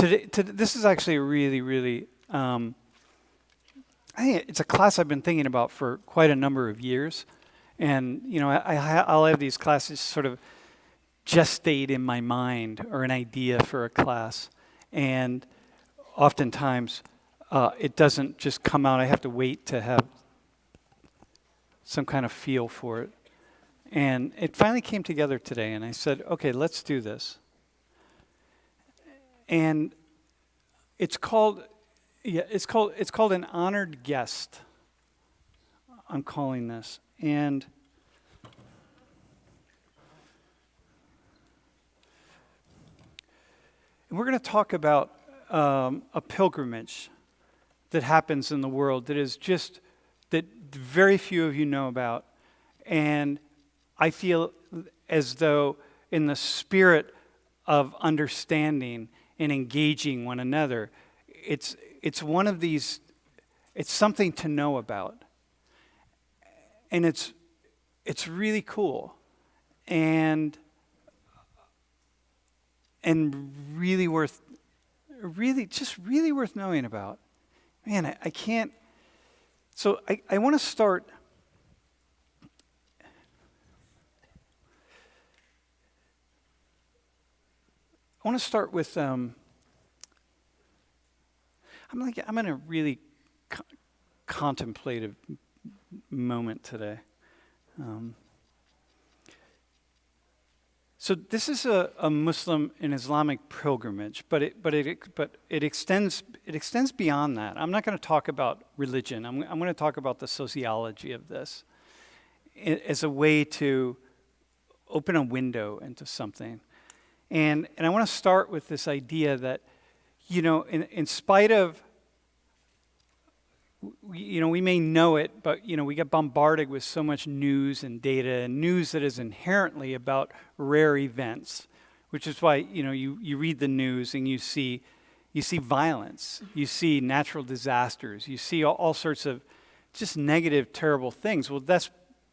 This is actually a really, really, I think it's a class I've been thinking about for quite a number of years. And, I'll have these classes sort of gestate in my mind, or an idea for a class. And oftentimes, it doesn't just come out. I have to wait to have some kind of feel for it. And it finally came together today, and I said, okay, let's do this. And it's called an honored guest. I'm calling this. And we're going to talk about a pilgrimage that happens in the world that very few of you know about. And I feel as though in the spirit of understanding and engaging one another, it's one of these, it's something to know about. And it's really cool and really worth knowing about. Man, I can't. So I want to start. I want to start with. I'm in a really contemplative moment today. So this is a Muslim and Islamic pilgrimage, but it extends beyond that. I'm not going to talk about religion. I'm going to talk about the sociology of this as a way to open a window into something. And I want to start with this idea that, in spite of, we may know it, but, we get bombarded with so much news and data, and news that is inherently about rare events, which is why, you read the news and you see violence, you see natural disasters, you see all sorts of just negative, terrible things. Well, that's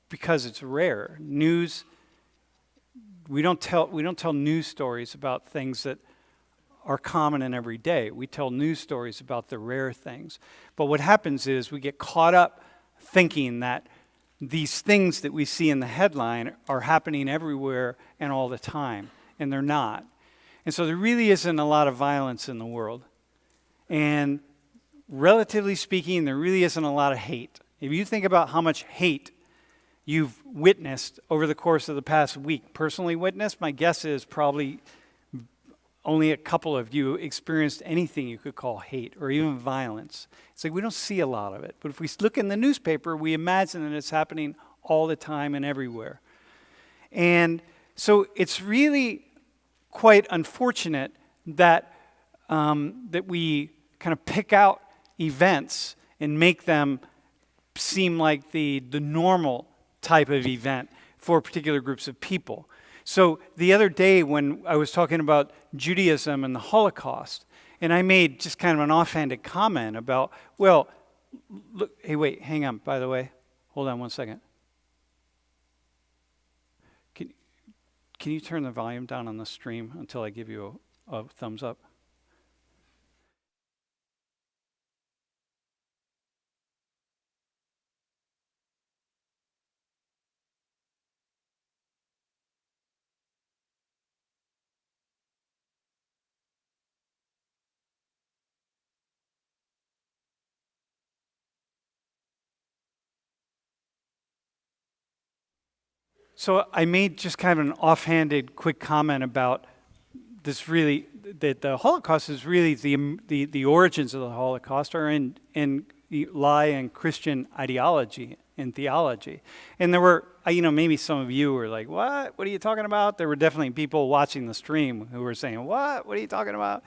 because it's rare. News, we don't tell news stories about things that are common in every day. We tell news stories about the rare things. But what happens is we get caught up thinking that these things that we see in the headline are happening everywhere and all the time, and they're not. And so there really isn't a lot of violence in the world. And relatively speaking, there really isn't a lot of hate. If you think about how much hate you've witnessed over the course of the past week, personally witnessed, my guess is probably only a couple of you experienced anything you could call hate or even violence. It's like we don't see a lot of it. But if we look in the newspaper, we imagine that it's happening all the time and everywhere. And so it's really quite unfortunate that that we kind of pick out events and make them seem like the normal type of event for particular groups of people. So the other day when I was talking about Judaism and the Holocaust, and I made just kind of an offhanded comment about, well, look, hey, wait, hang on, by the way. Hold on one second. Can you turn the volume down on the stream until I give you a thumbs up? So I made just kind of an offhanded quick comment about this really, that the Holocaust is really the origins of the Holocaust are lie in Christian ideology and theology. And there were, maybe some of you were like, what are you talking about? There were definitely people watching the stream who were saying, what are you talking about?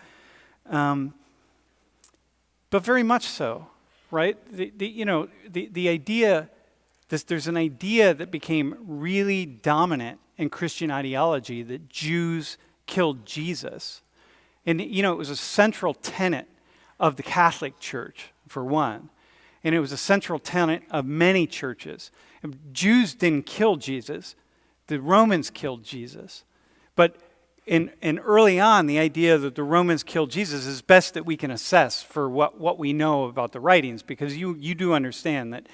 But very much so, right? The idea, there's an idea that became really dominant in Christian ideology that Jews killed Jesus. And, it was a central tenet of the Catholic Church, for one. And it was a central tenet of many churches. Jews didn't kill Jesus. The Romans killed Jesus. But and early on, the idea that the Romans killed Jesus is best that we can assess for what we know about the writings, because you do understand that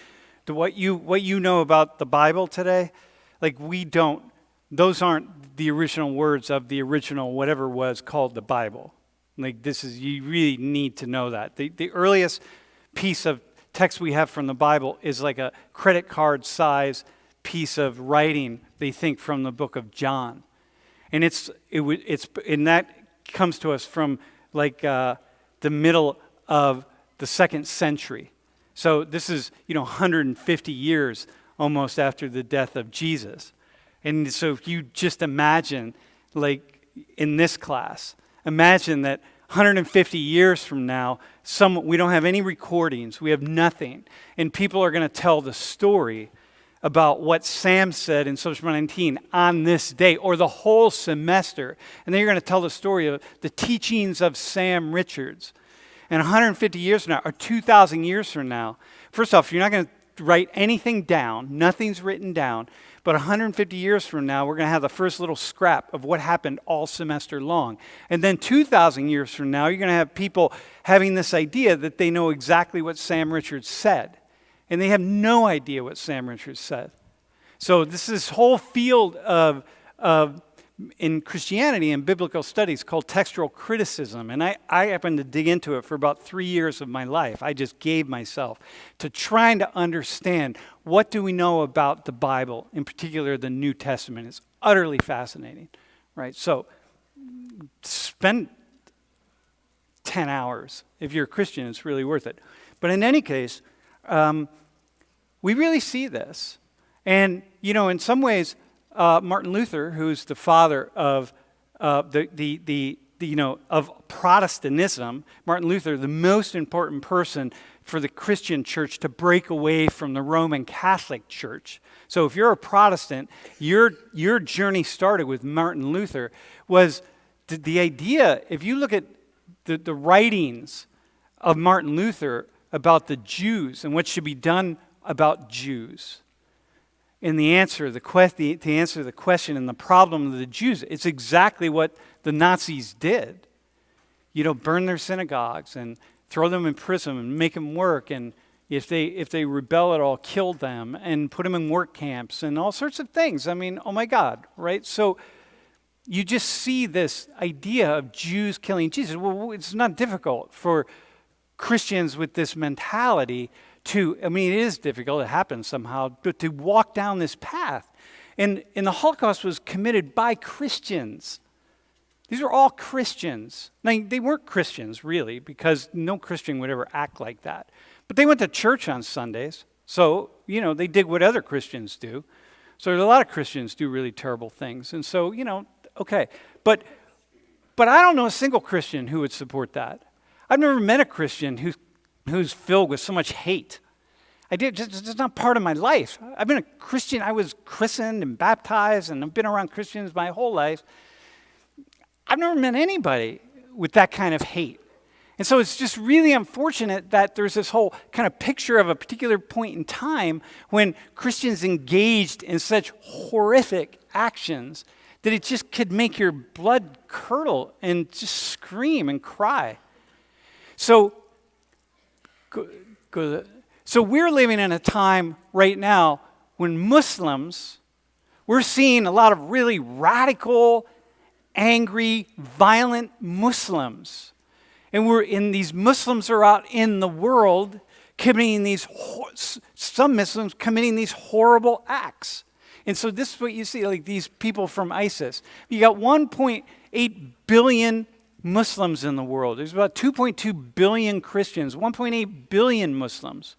what you know about the Bible today, like we don't, those aren't the original words of the original whatever was called the Bible. Like this is, you really need to know that. The earliest piece of text we have from the Bible is like a credit card size piece of writing, they think, from the book of John. And and that comes to us from like the middle of the 2nd century. So this is 150 years almost after the death of Jesus. And so if you just imagine, like in this class, imagine that 150 years from now, we don't have any recordings, we have nothing, and people are going to tell the story about what Sam said in Social 19 on this day, or the whole semester. And then you're going to tell the story of the teachings of Sam Richards. And 150 years from now, or 2,000 years from now, first off, you're not going to write anything down. Nothing's written down. But 150 years from now, we're going to have the first little scrap of what happened all semester long. And then 2,000 years from now, you're going to have people having this idea that they know exactly what Sam Richards said. And they have no idea what Sam Richards said. So this whole field of in Christianity and biblical studies called textual criticism. And I happened to dig into it for about 3 years of my life. I just gave myself to trying to understand what do we know about the Bible, in particular the New Testament. It's utterly fascinating, right? So spend 10 hours. If you're a Christian, it's really worth it. But in any case, we really see this. And, in some ways, Martin Luther, who's the father of of Protestantism, Martin Luther, the most important person for the Christian church to break away from the Roman Catholic Church. So if you're a Protestant, your journey started with Martin Luther. Was the idea, if you look at the writings of Martin Luther about the Jews and what should be done about Jews, and the answer, to answer the question and the problem of the Jews, it's exactly what the Nazis did. Burn their synagogues and throw them in prison and make them work, and if they rebel at all, kill them and put them in work camps and all sorts of things. I mean, oh my God, right? So you just see this idea of Jews killing Jesus. Well, it's not difficult for Christians with this mentality it is difficult, it happens somehow, but to walk down this path. And the Holocaust was committed by Christians. These were all Christians. Now, they weren't Christians, really, because no Christian would ever act like that. But they went to church on Sundays, so, they did what other Christians do. So a lot of Christians do really terrible things. And so, okay. But I don't know a single Christian who would support that. I've never met a Christian who's filled with so much hate. It's not part of my life. I've been a Christian. I was christened and baptized, and I've been around Christians my whole life. I've never met anybody with that kind of hate. And so it's just really unfortunate that there's this whole kind of picture of a particular point in time when Christians engaged in such horrific actions that it just could make your blood curdle and just scream and cry. So we're living in a time right now when we're seeing a lot of really radical, angry, violent Muslims. And these Muslims are out in the world committing some Muslims committing these horrible acts. And so this is what you see, like these people from ISIS. You got 1.8 billion Muslims in the world. There's about 2.2 billion Christians, 1.8 billion Muslims.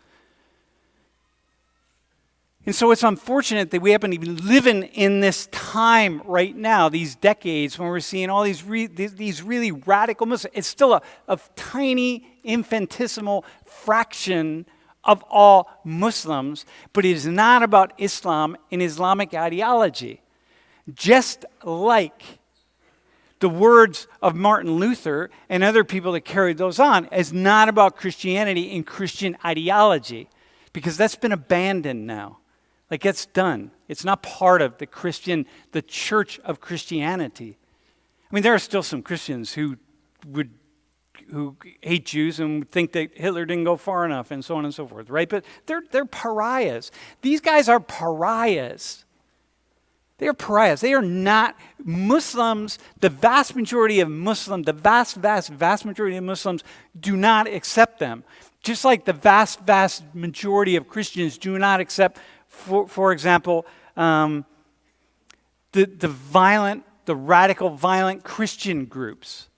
And so it's unfortunate that we happen to be living in this time right now, these decades, when we're seeing all these really radical Muslims. It's still a tiny, infinitesimal fraction of all Muslims, but it is not about Islam and Islamic ideology. Just like the words of Martin Luther and other people that carried those on is not about Christianity and Christian ideology, because that's been abandoned now. Like, it's done. It's not part of the Church of Christianity. mean, there are still some Christians who hate Jews and think that Hitler didn't go far enough and so on and so forth, right? But they're pariahs. These guys are pariahs. They are pariahs. They are not Muslims. The vast majority of Muslims, the vast majority of Muslims do not accept them. Just like the vast majority of Christians do not accept, for example, the radical, violent Christian groups,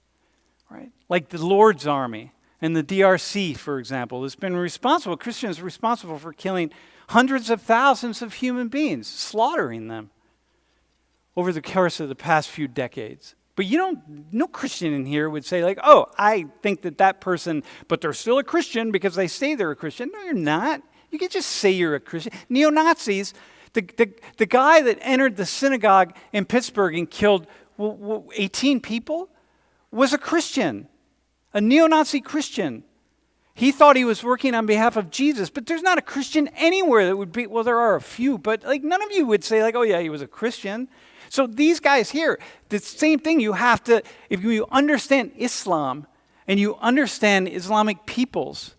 right? Like the Lord's Army and the DRC, for example, has been responsible. Christians are responsible for killing hundreds of thousands of human beings, slaughtering them over the course of the past few decades. But no Christian in here would say like, oh, I think that person, but they're still a Christian because they say they're a Christian. No, you're not. You can just say you're a Christian. Neo-Nazis, the guy that entered the synagogue in Pittsburgh and killed 18 people was a Christian, a neo-Nazi Christian. He thought he was working on behalf of Jesus, but there's not a Christian anywhere that would be, well, there are a few, but like none of you would say like, oh yeah, he was a Christian. So these guys here, the same thing, you have to, if you understand Islam and you understand Islamic peoples,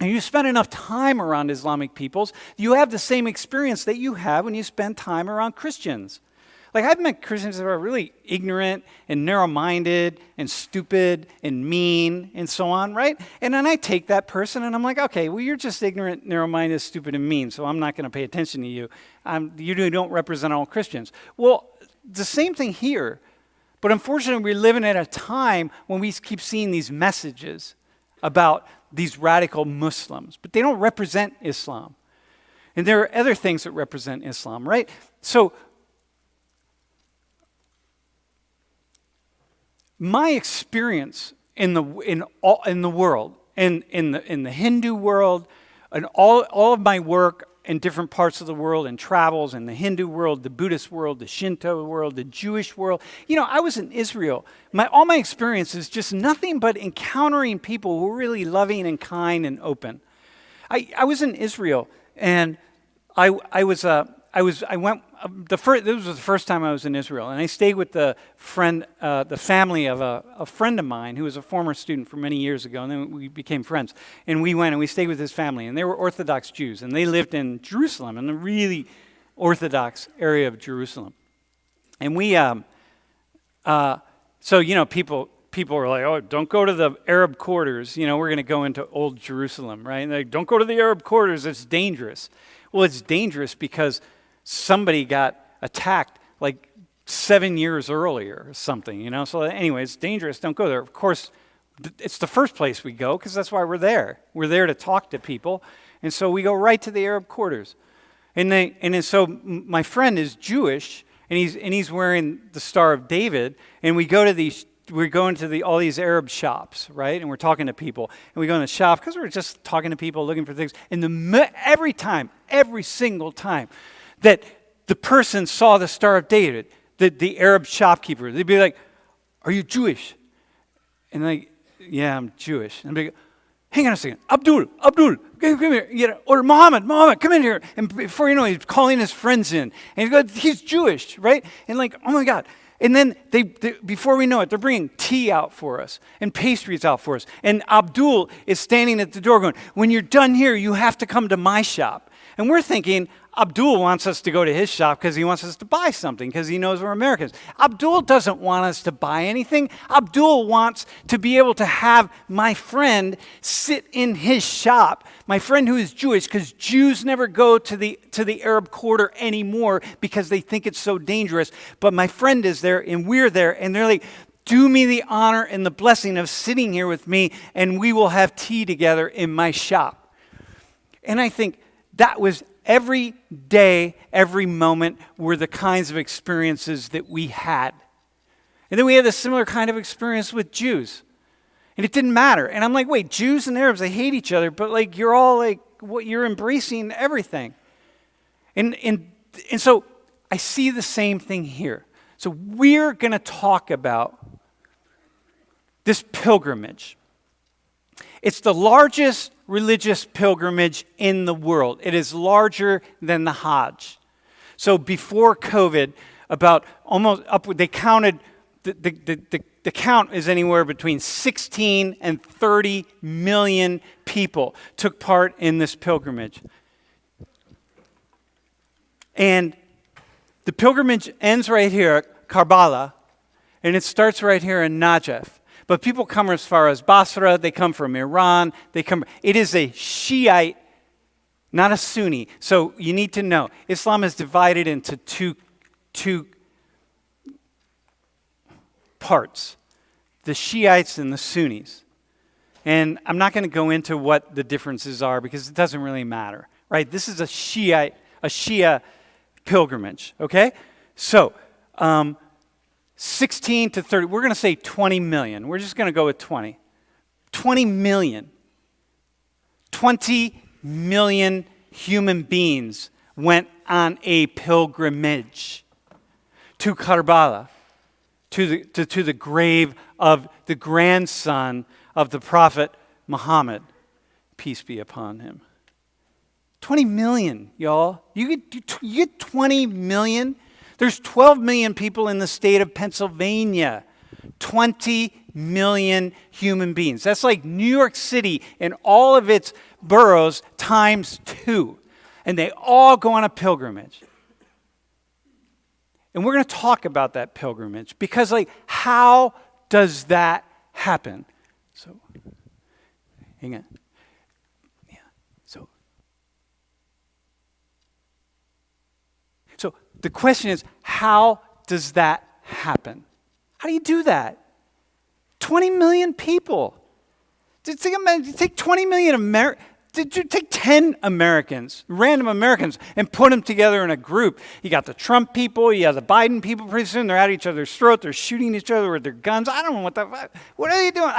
and you spend enough time around Islamic peoples, you have the same experience that you have when you spend time around Christians. Like I've met Christians that are really ignorant and narrow-minded and stupid and mean and so on, right? And then I take that person and I'm like, okay, well, you're just ignorant, narrow-minded, stupid, and mean, so I'm not going to pay attention to you. You don't represent all Christians. Well, the same thing here, but unfortunately we're living at a time when we keep seeing these messages about these radical Muslims, but they don't represent Islam. And there are other things that represent Islam, right? So my experience in the world, in the Hindu world, and all of my work in different parts of the world and travels in the Hindu world, the Buddhist world, the Shinto world, the Jewish world. I was in Israel. All my experience is just nothing but encountering people who are really loving and kind and open. I was in Israel, and this was the first time I was in Israel, and I stayed with the family of a friend of mine who was a former student from many years ago, and then we became friends. And we went and we stayed with his family, and they were Orthodox Jews, and they lived in Jerusalem, in the really Orthodox area of Jerusalem. And people were like, oh, don't go to the Arab quarters. We're going to go into old Jerusalem, right? And like, don't go to the Arab quarters. It's dangerous. Well, it's dangerous because somebody got attacked like 7 years earlier or something, So anyway, it's dangerous. Don't go there. Of course, it's the first place we go because that's why we're there. We're there to talk to people. And so we go right to the Arab quarters. So my friend is Jewish, and he's wearing the Star of David, and we go into all these Arab shops, right? And we're talking to people. And we go in the shop because we're just talking to people, looking for things. And every single time that the person saw the Star of David, the Arab shopkeeper, they'd be like, are you Jewish? And like, yeah, I'm Jewish. And I'd be like, hang on a second, Abdul, come here, or Muhammad, come in here. And before you know it, he's calling his friends in. And he's Jewish, right? And like, oh my God. And then they before we know it, they're bringing tea out for us and pastries out for us. And Abdul is standing at the door going, when you're done here, you have to come to my shop. And we're thinking, Abdul wants us to go to his shop because he wants us to buy something because he knows we're Americans. Abdul doesn't want us to buy anything. Abdul wants to be able to have my friend sit in his shop, my friend who is Jewish, because Jews never go to the Arab quarter anymore because they think it's so dangerous. But my friend is there and we're there, and they're like, do me the honor and the blessing of sitting here with me, and we will have tea together in my shop. And I think that was every day, every moment were the kinds of experiences that we had. And then we had a similar kind of experience with Jews. And it didn't matter. And I'm like, wait, Jews and Arabs, they hate each other, but like you're all like, what, you're embracing everything. And so I see the same thing here. So we're going to talk about this pilgrimage. It's the largest religious pilgrimage in the world. It is larger than the Hajj. So before COVID, they counted the count is anywhere between 16 and 30 million people took part in this pilgrimage. And the pilgrimage ends right here at Karbala, and it starts right here in Najaf. But people come as far as Basra, they come from Iran, it is a Shiite, not a Sunni. So you need to know, Islam is divided into two parts, the Shiites and the Sunnis. And I'm not going to go into what the differences are because it doesn't really matter, right? This is a Shia pilgrimage, okay? So, 16 to 30, we're going to say 20 million. We're just going to go with 20. 20 million. 20 million human beings went on a pilgrimage to Karbala, to the grave of the grandson of the Prophet Muhammad, peace be upon him. 20 million, y'all. You get 20 million? There's 12 million people in the state of Pennsylvania. 20 million human beings. That's like New York City and all of its boroughs times 2. And they all go on a pilgrimage. And we're going to talk about that pilgrimage because, like, how does that happen? So, hang on. Yeah. So the question is, how does that happen? How do you do that? 20 million people. Take 20 million take 10 Americans, random Americans, and put them together in a group. You got the Trump people, you have the Biden people. Pretty soon they're at each other's throat. They're shooting each other with their guns. I don't know what are you doing?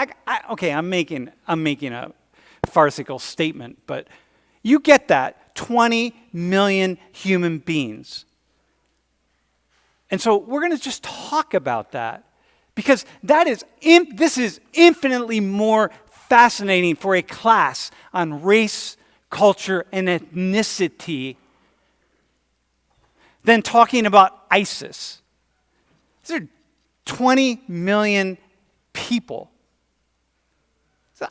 I'm making a farcical statement, but you get that. 20 million human beings. And so we're going to just talk about that because this is infinitely more fascinating for a class on race, culture, and ethnicity than talking about ISIS. These are 20 million people.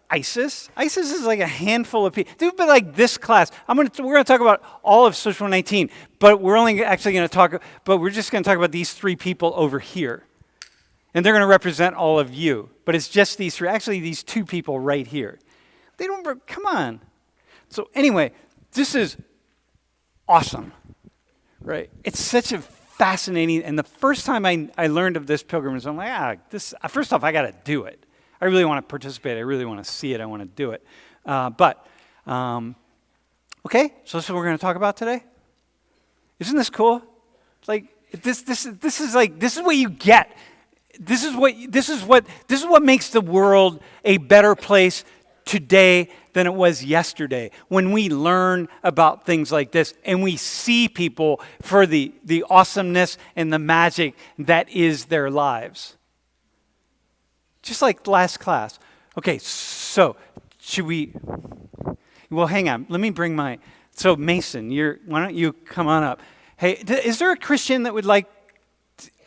ISIS is like a handful of people. But like this class, we're going to talk about all of Social 19, but we're just going to talk about these 3 people over here. And they're going to represent all of you. But it's just these 3, actually these 2 people right here. Come on. So anyway, this is awesome, right? It's such a fascinating, and the first time I learned of this pilgrimage, I'm like, first off, I got to do it. I really want to participate. I really want to see it. I want to do it. Okay, so this is what we're going to talk about today. Isn't this cool? Like this is what you get. This is what makes the world a better place today than it was yesterday. When we learn about things like this and we see people for the awesomeness and the magic that is their lives. Just like last class. Okay, so should we? Well, hang on. Let me bring So Mason, why don't you come on up? Hey, is there a Christian that would like?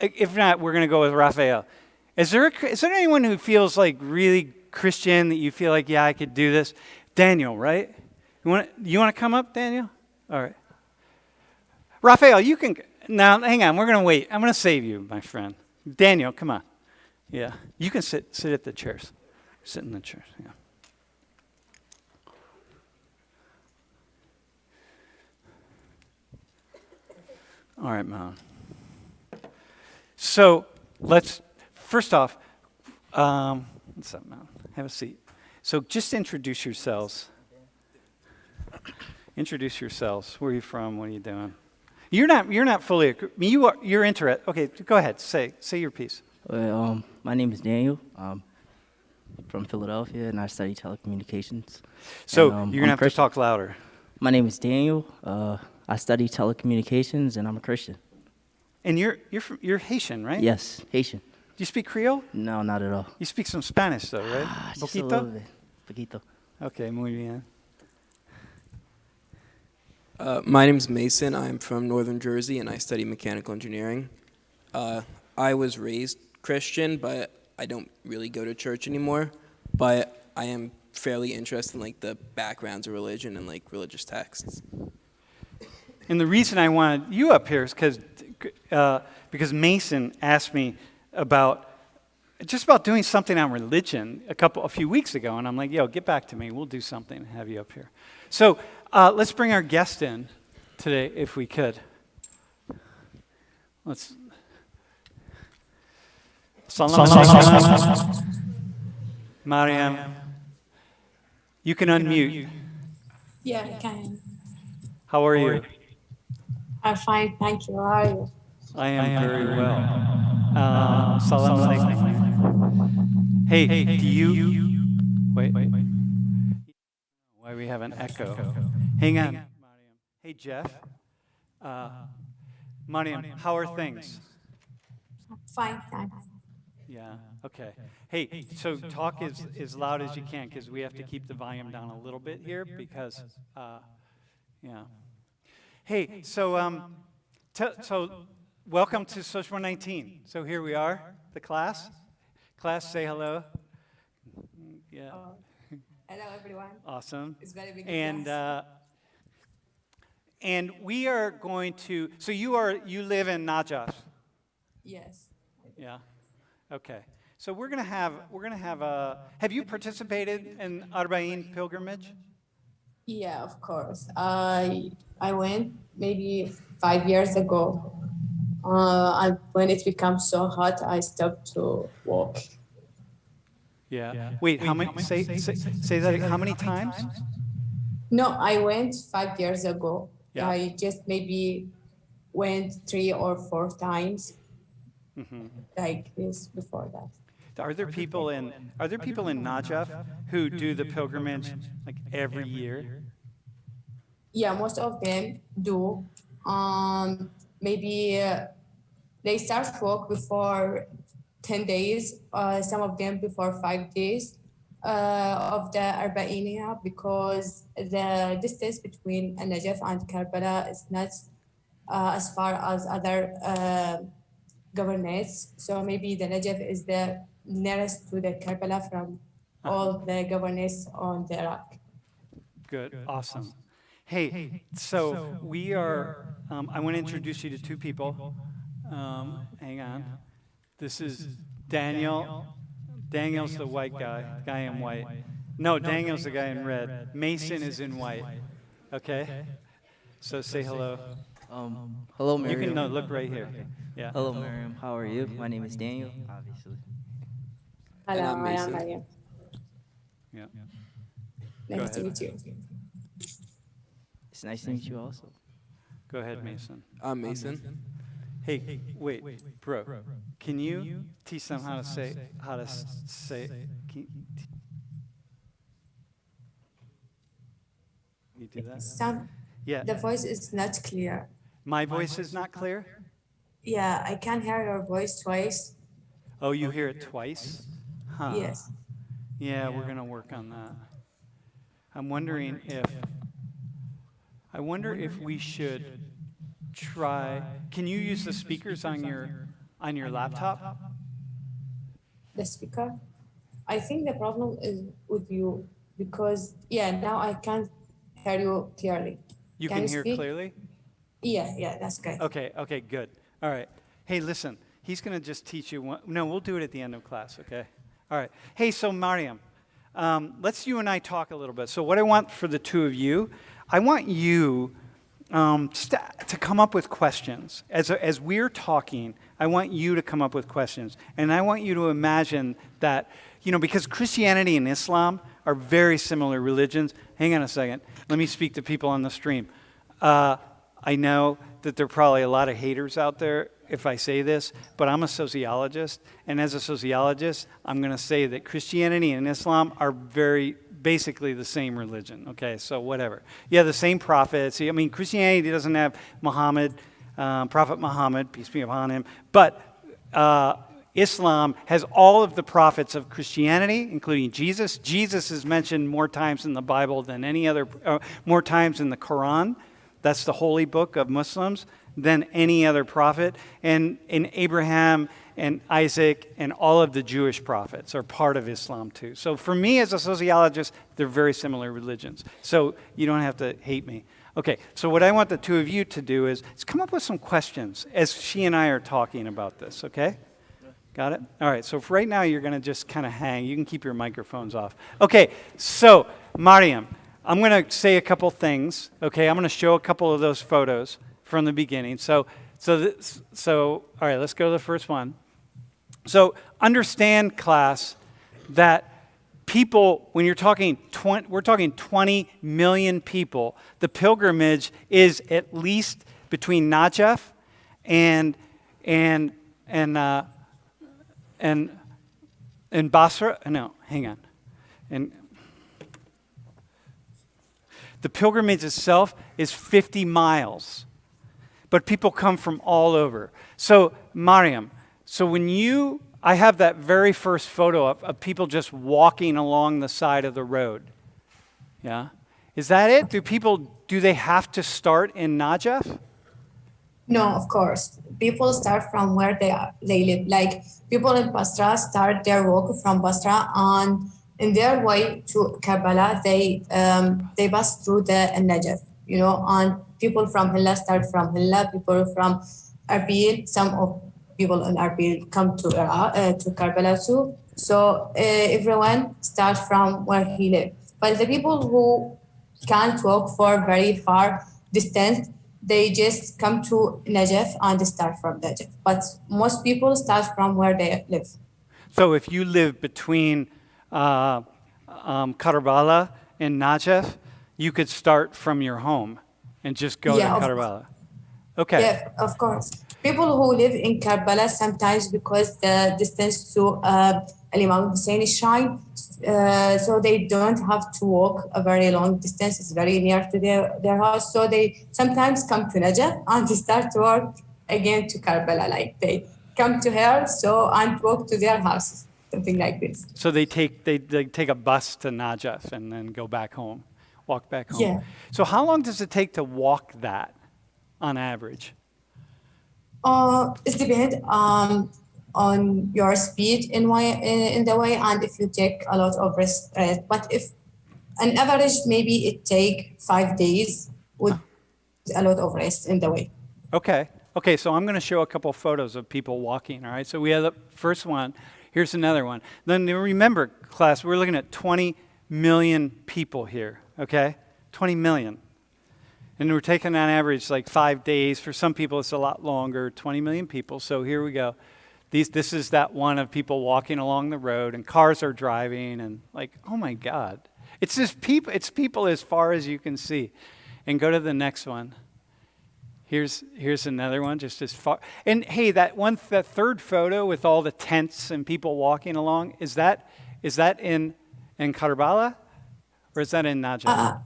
If not, we're going to go with Raphael. Is there anyone who feels like really Christian that you feel like, yeah, I could do this? Daniel, right? You want to come up, Daniel? All right. Raphael, you can. Now, hang on. We're going to wait. I'm going to save you, my friend. Daniel, come on. Yeah, you can sit at the chairs. Sit in the chairs. Yeah. All right, Mom. So first off, what's up, Mom? Have a seat. So just introduce yourselves. Introduce yourselves. Where are you from? What are you doing? You're not fully. You're interested. Okay, go ahead. Say your piece. Well, my name is Daniel. I'm from Philadelphia, and I study telecommunications. So you're going to have to talk louder. My name is Daniel. I study telecommunications, and I'm a Christian. And you're Haitian, right? Yes, Haitian. Do you speak Creole? No, not at all. You speak some Spanish, though, right? Just a little bit. Poquito. Okay, muy bien. My name is Mason. I'm from Northern Jersey, and I study mechanical engineering. I was raised Christian, but I don't really go to church anymore. But I am fairly interested in like the backgrounds of religion and like religious texts. And the reason I wanted you up here is because Mason asked me about doing something on religion a few weeks ago, and I'm like, yo, get back to me. We'll do something and have you up here. So let's bring our guest in today, if we could. Let's. Salam alaikum. Mariam, you can unmute. Yeah, I can. How are you? I'm fine, thank you. How are you? I am very well. Salam alaikum. Hey, do you? Wait. Why we have an echo? Hang on. Hey, Jeff. Mariam, how are things? Fine, thanks. Yeah, okay. Hey, so talk as loud as you can because we have to keep the volume down a little bit here because, yeah. Hey, so welcome to Social 119. So here we are, the class. Class, say hello. Yeah. Hello, everyone. Awesome. It's very big And class. and we are going to. So you live in Najaf. Yes. Yeah. Okay. So we're gonna have a. Have you participated in Arbaeen pilgrimage? Yeah, of course. I went maybe 5 years ago. And when it becomes so hot, I stopped to walk. Yeah. Wait. How many? Say that. How many times? No, I went 5 years ago. Yeah. I just maybe went 3 or 4 times, like this before that. Are there people in Najaf who do the pilgrimage like every year? Yeah, most of them do. Maybe they start walk before 10 days, some of them before 5 days of the Arbaeen, because the distance between Najaf and Karbala is not as far as other governorates. So maybe the Najaf is the nearest to the Karbala from all the governorates on the Iraq. Good. Awesome. Hey, so we are. I want to introduce you to 2 people. Hang on. This is Daniel. Daniel's the white guy in white. No, Daniel's the guy in red. Mason is in white. Okay? So say hello. Hello, You Miriam. can look right here. Yeah. Hello, Miriam. How are you? My name is Daniel, obviously. And Hello, I'm I am Mason. Mariam. Yeah. Nice to ahead. meet you. It's nice to meet you also. Go ahead, Mason. I'm Mason. Hey, wait, bro. Can you teach them how to say Can you do that? Yeah. The voice is not clear. My voice is not clear? Yeah, I can hear your voice twice. Oh, you hear it twice? Huh. Yes. Yeah, we're going to work on that. I'm wondering if we should try. Can you use the speakers on your laptop? The speaker. I think the problem is with you because, now I can't hear you clearly. You Can can you hear speak? clearly? Yeah, that's good. Okay, good. All right. Hey, listen, he's going to just teach you one. No, we'll do it at the end of class, okay? All right. Hey, so Mariam, let's you and I talk a little bit. So what I want for the 2 of you, I want you to come up with questions. As we're talking, I want you to come up with questions. And I want you to imagine that, because Christianity and Islam are very similar religions. Hang on a second. Let me speak to people on the stream. I know that there are probably a lot of haters out there if I say this, but I'm a sociologist. And as a sociologist, I'm going to say that Christianity and Islam are basically the same religion. Okay, so whatever. Yeah, the same prophets. I mean, Christianity doesn't have Prophet Muhammad, peace be upon him, but Islam has all of the prophets of Christianity, including Jesus. Jesus is mentioned more times in the Bible than more times in the Quran. That's the holy book of Muslims, than any other prophet. And Abraham and Isaac and all of the Jewish prophets are part of Islam too. So for me as a sociologist, they're very similar religions. So you don't have to hate me. Okay, so what I want the two of you to do is come up with some questions as she and I are talking about this, okay? Got it? All right, so for right now, you're going to just kind of hang. You can keep your microphones off. Okay, so Mariam, I'm going to say a couple things, okay? I'm going to show a couple of those photos from the beginning. So all right, let's go to the first one. So understand, class, that people, when you're talking, we're talking 20 million people, the pilgrimage is at least between Najaf and Basra. No, hang on. And the pilgrimage itself is 50 miles, but people come from all over. So Mariam, so when I have that very first photo of people just walking along the side of the road. Yeah? Is that it? Do they have to start in Najaf? No, of course. People start from where they live. Like people in Basra start their walk from Basra, and in their way to Karbala, they pass through the Najaf, and people from Hilla start from Hilla, people from Arbaeen, some of people in Arbaeen come to Karbala too. So everyone starts from where he lives. But the people who can't walk for very far distance, they just come to Najaf and start from Najaf. But most people start from where they live. So if you live between Karbala and Najaf, you could start from your home and just go to Karbala. Okay. Yeah, of course. People who live in Karbala sometimes because the distance to Imam Hussein shrine, so they don't have to walk a very long distance. It's very near to their house. So they sometimes come to Najaf and they start to walk again to Karbala. Like they come to her and walk to their houses, something like this. So they take a bus to Najaf and then go back home, walk back home. Yeah. So how long does it take to walk that on average? It depends on your speed in the way, and if you take a lot of rest. But if an average, maybe it take 5 days with a lot of rest in the way. Okay. So I'm going to show a couple photos of people walking. All right. So we have the first one. Here's another one. Then remember, class, we're looking at 20 million people here. Okay, 20 million. And we're taking on average like 5 days. For some people, it's a lot longer, 20 million people. So here we go. This is that one of people walking along the road and cars are driving and like, oh my God. It's just people, it's people as far as you can see. And go to the next one. Here's another one just as far. And hey, that third photo with all the tents and people walking along, is that in Karbala or is that in Najaf?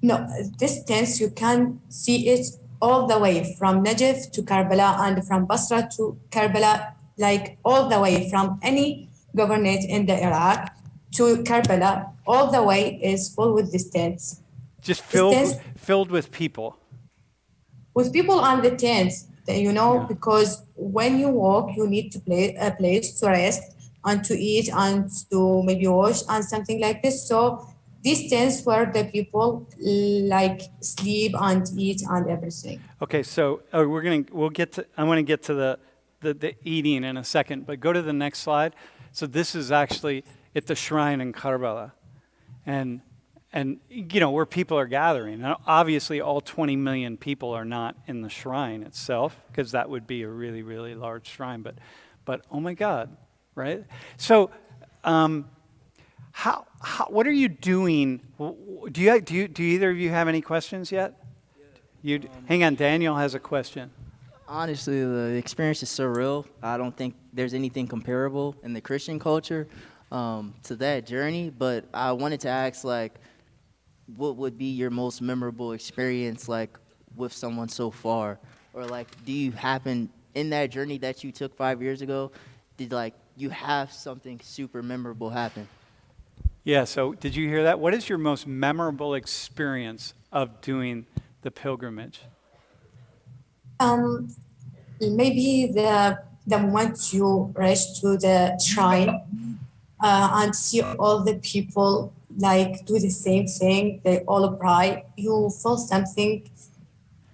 No, this tent, you can see it all the way from Najaf to Karbala and from Basra to Karbala, like all the way from any governorate in the Iraq to Karbala, all the way is full with these tents. Just filled with people. With people on the tents, because when you walk, you need to a place to rest and to eat and to maybe wash and something like this. So these tents where the people like sleep and eat and everything. Okay, so I want to get to the eating in a second, but go to the next slide. So this is actually at the shrine in Karbala, and where people are gathering. Now, obviously, all 20 million people are not in the shrine itself, because that would be a really, really large shrine. But oh my God, right? So. What are you doing? Do either of you have any questions yet? Hang on, Daniel has a question. Honestly, the experience is surreal. I don't think there's anything comparable in the Christian culture to that journey. But I wanted to ask, what would be your most memorable experience, with someone so far? Or, do you happen in that journey that you took 5 years ago? Did, you have something super memorable happen? Yeah, so did you hear that? What is your most memorable experience of doing the pilgrimage? Um, maybe the moment you rush to the shrine and see all the people like do the same thing, they all cry, you feel something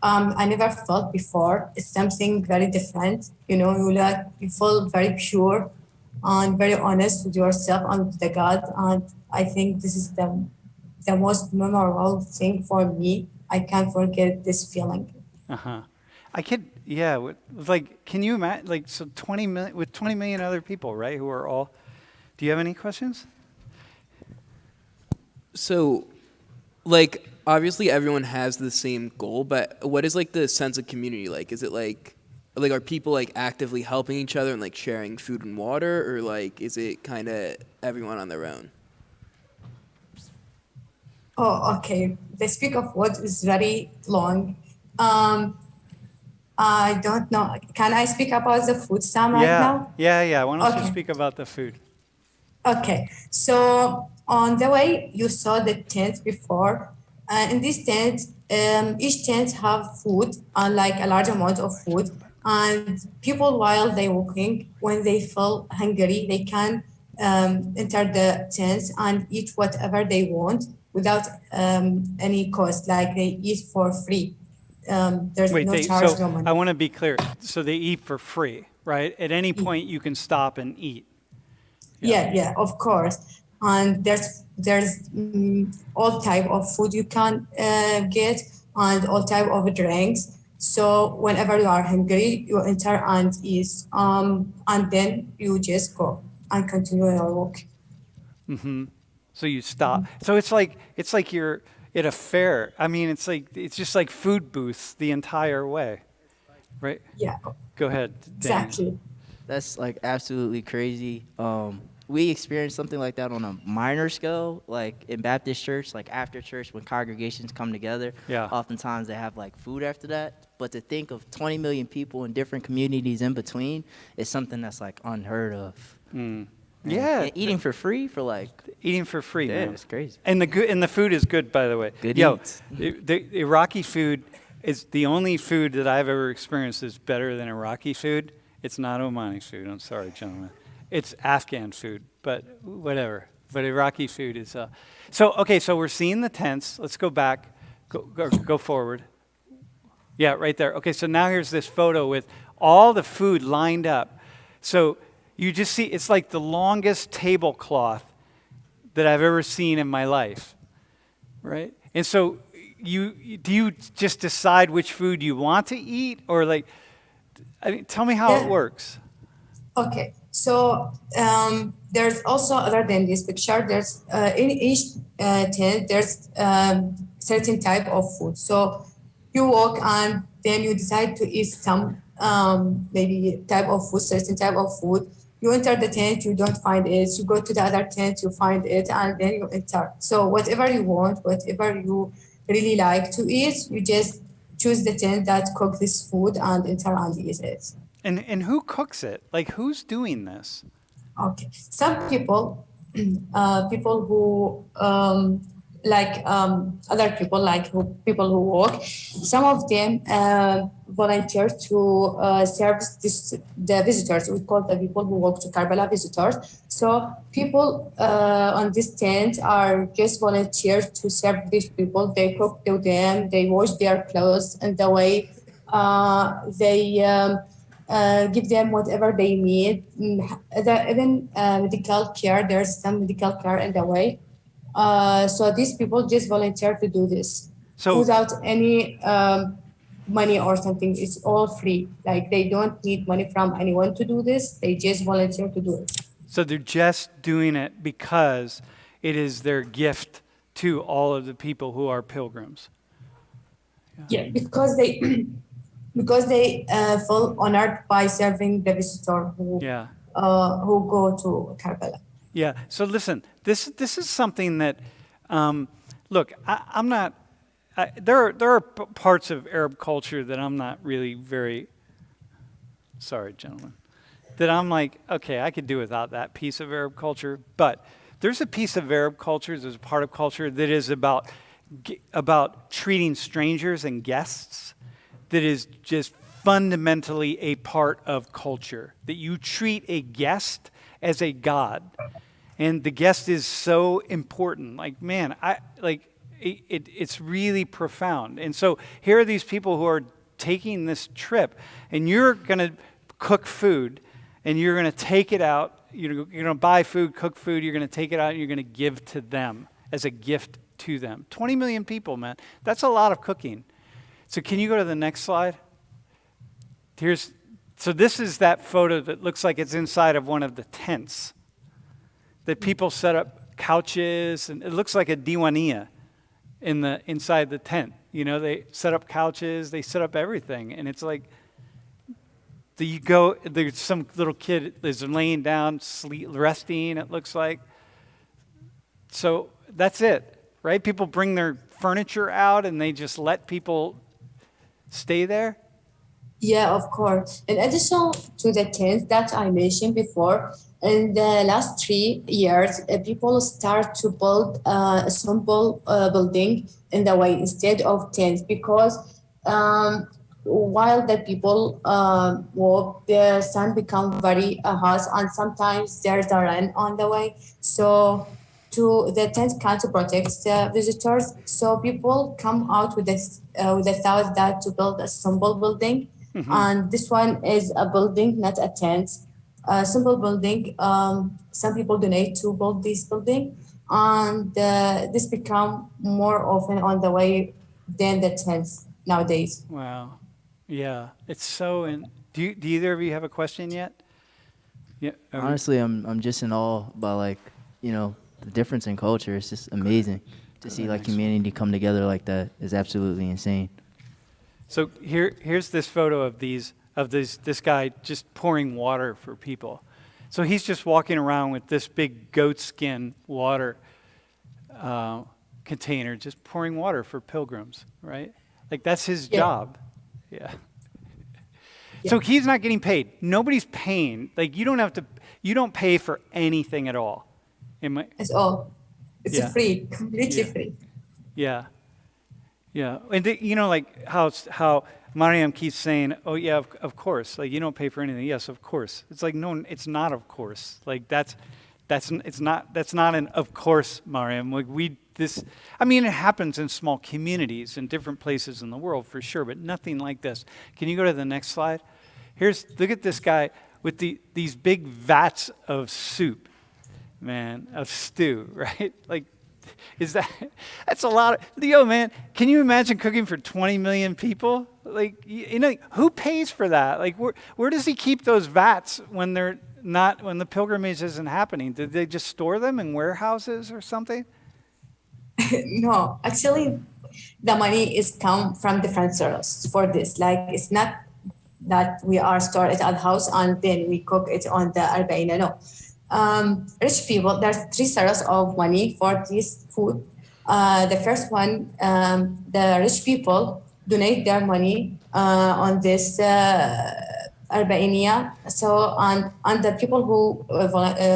I never felt before. It's something very different. You feel very pure and very honest with yourself and with the God. And I think this is the most memorable thing for me. I can't forget this feeling. Uh-huh. I could, yeah, like, can you imagine, like, so 20 million, with 20 million other people, right, who are all, do you have any questions? So, like, obviously everyone has the same goal, but what is like the sense of community like? Is it like are people like actively helping each other and like sharing food and water, or like is it kind of everyone on their own? Oh, okay. The speak of what is very long. Um, I don't know. Can I speak about the food, Sam, right now? Yeah. Why don't you Okay. speak about the food? Okay, so on the way you saw the tent before. In this tent, each tent have food, like a large amount of food. And people, while they walking, when they feel hungry, they can enter the tents and eat whatever they want without any cost. Like they eat for free. There's Wait, no charge, so no I money. want to be clear. So they eat for free, right? At any point you can stop and eat. Yeah, of course. And there's all type of food you can get and all type of drinks. So whenever you are hungry, you enter and eat, and then you just go and continue your walk. So you stop. So it's like you're at a fair. I mean, it's just like food booths the entire way, right? Yeah, Go ahead, Daniel. exactly. That's like absolutely crazy. We experienced something like that on a minor scale, like in Baptist church, like after church when congregations come together. Yeah. Oftentimes they have like food after that. But to think of 20 million people in different communities in between is something that's like unheard of. Yeah, And eating for free for like, eating for free, yeah, man. it's crazy. And the food is good, by the way. Good Yo, eats. the Iraqi food is the only food that I've ever experienced is better than Iraqi food. It's not Omani food. I'm sorry, gentlemen. It's Afghan food, but whatever. But Iraqi food is. So we're seeing the tents. Let's go back. Go forward. Yeah, right there. Okay, so now here's this photo with all the food lined up. So you just see it's like the longest tablecloth that I've ever seen in my life, right? And so do you just decide which food you want to eat, or like, I mean, tell me how it Yeah. works. Okay, so there's also, other than this picture, there's in each tent there's certain type of food. So you walk and then you decide to eat some maybe type of food, certain type of food. You enter the tent, you don't find it. You go to the other tent, you find it, and then you enter. So whatever you want, whatever you really like to eat, you just choose the tent that cook this food and enter and eat it. And who cooks it? Like, who's doing this? Okay. Some people, people who other people, people who work, some of them volunteer to serve the visitors. We call the people who work to Karbala visitors. So people on this tent are just volunteers to serve these people. They cook to them. They wash their clothes, and the way they. Give them whatever they need. Even medical care, there's some medical care in the way. So these people just volunteer to do this So without any money or something. It's all free. Like they don't need money from anyone to do this. They just volunteer to do it. So they're just doing it because it is their gift to all of the people who are pilgrims. Yeah, because they because they feel honored by serving the visitor who Yeah. go to Karbala. Yeah. So listen, this is something that, look, I'm not. There are parts of Arab culture that I'm not really very. Sorry, gentlemen. That I'm like, okay, I could do without that piece of Arab culture. But there's a piece of Arab culture, there's a part of culture that is about treating strangers and guests that is just fundamentally a part of culture, that you treat a guest as a god. And the guest is so important. Like, man, it's really profound. And so here are these people who are taking this trip, and you're going to cook food, and you're going to take it out. You're going to buy food, cook food. You're going to take it out, and you're going to give to them as a gift to them. 20 million people, man. That's a lot of cooking. So can you go to the next slide? So this is that photo that looks like it's inside of one of the tents. That people set up couches, and it looks like a diwania inside the tent. You know, they set up couches, they set up everything, and it's like, there's some little kid that's laying down, resting, it looks like. So that's it, right? People bring their furniture out, and they just let people stay there. Yeah, of course. In addition to the tents that I mentioned before, in the last 3 years, people start to build a simple building in the way instead of tents, because while the people walk, the sun become very hot, and sometimes there's a rain on the way. So the tent can't protect the visitors. So people come out with the thought that to build a simple building. Mm-hmm. And this one is a building, not a tent. A simple building. Some people donate to build this building, and this become more often on the way than the tents nowadays. Wow, yeah, it's so. Do either of you have a question yet? Yeah. Honestly, I'm just in awe by the difference in culture. It's just amazing to see humanity come together like that. Is absolutely insane. So here's this photo of this guy just pouring water for people. So he's just walking around with this big goat skin water container, just pouring water for pilgrims, right? Like, that's his job. Yeah. So he's not getting paid. Nobody's paying. Like, you don't pay for anything at all. It's all. It's free, completely free. Yeah. Yeah, and like how Mariam keeps saying, "Oh yeah, of course." Like, you don't pay for anything. Yes, of course. It's like, no, it's not. Of course, like that's not an of course, Mariam. Like it happens in small communities in different places in the world for sure, but nothing like this. Can you go to the next slide? Look at this guy with these big vats of soup, man, of stew, right? Like. That's a lot of, man, can you imagine cooking for 20 million people? Like, who pays for that? Like, where does he keep those vats when the pilgrimage isn't happening? Did they just store them in warehouses or something? No, actually, the money is come from different sources for this. Like, it's not that we are stored at our house and then we cook it on the Arbaeen. No. Rich people, there's 3 sources of money for this food. The first one, the rich people donate their money on this Arbaeen. So, and the people who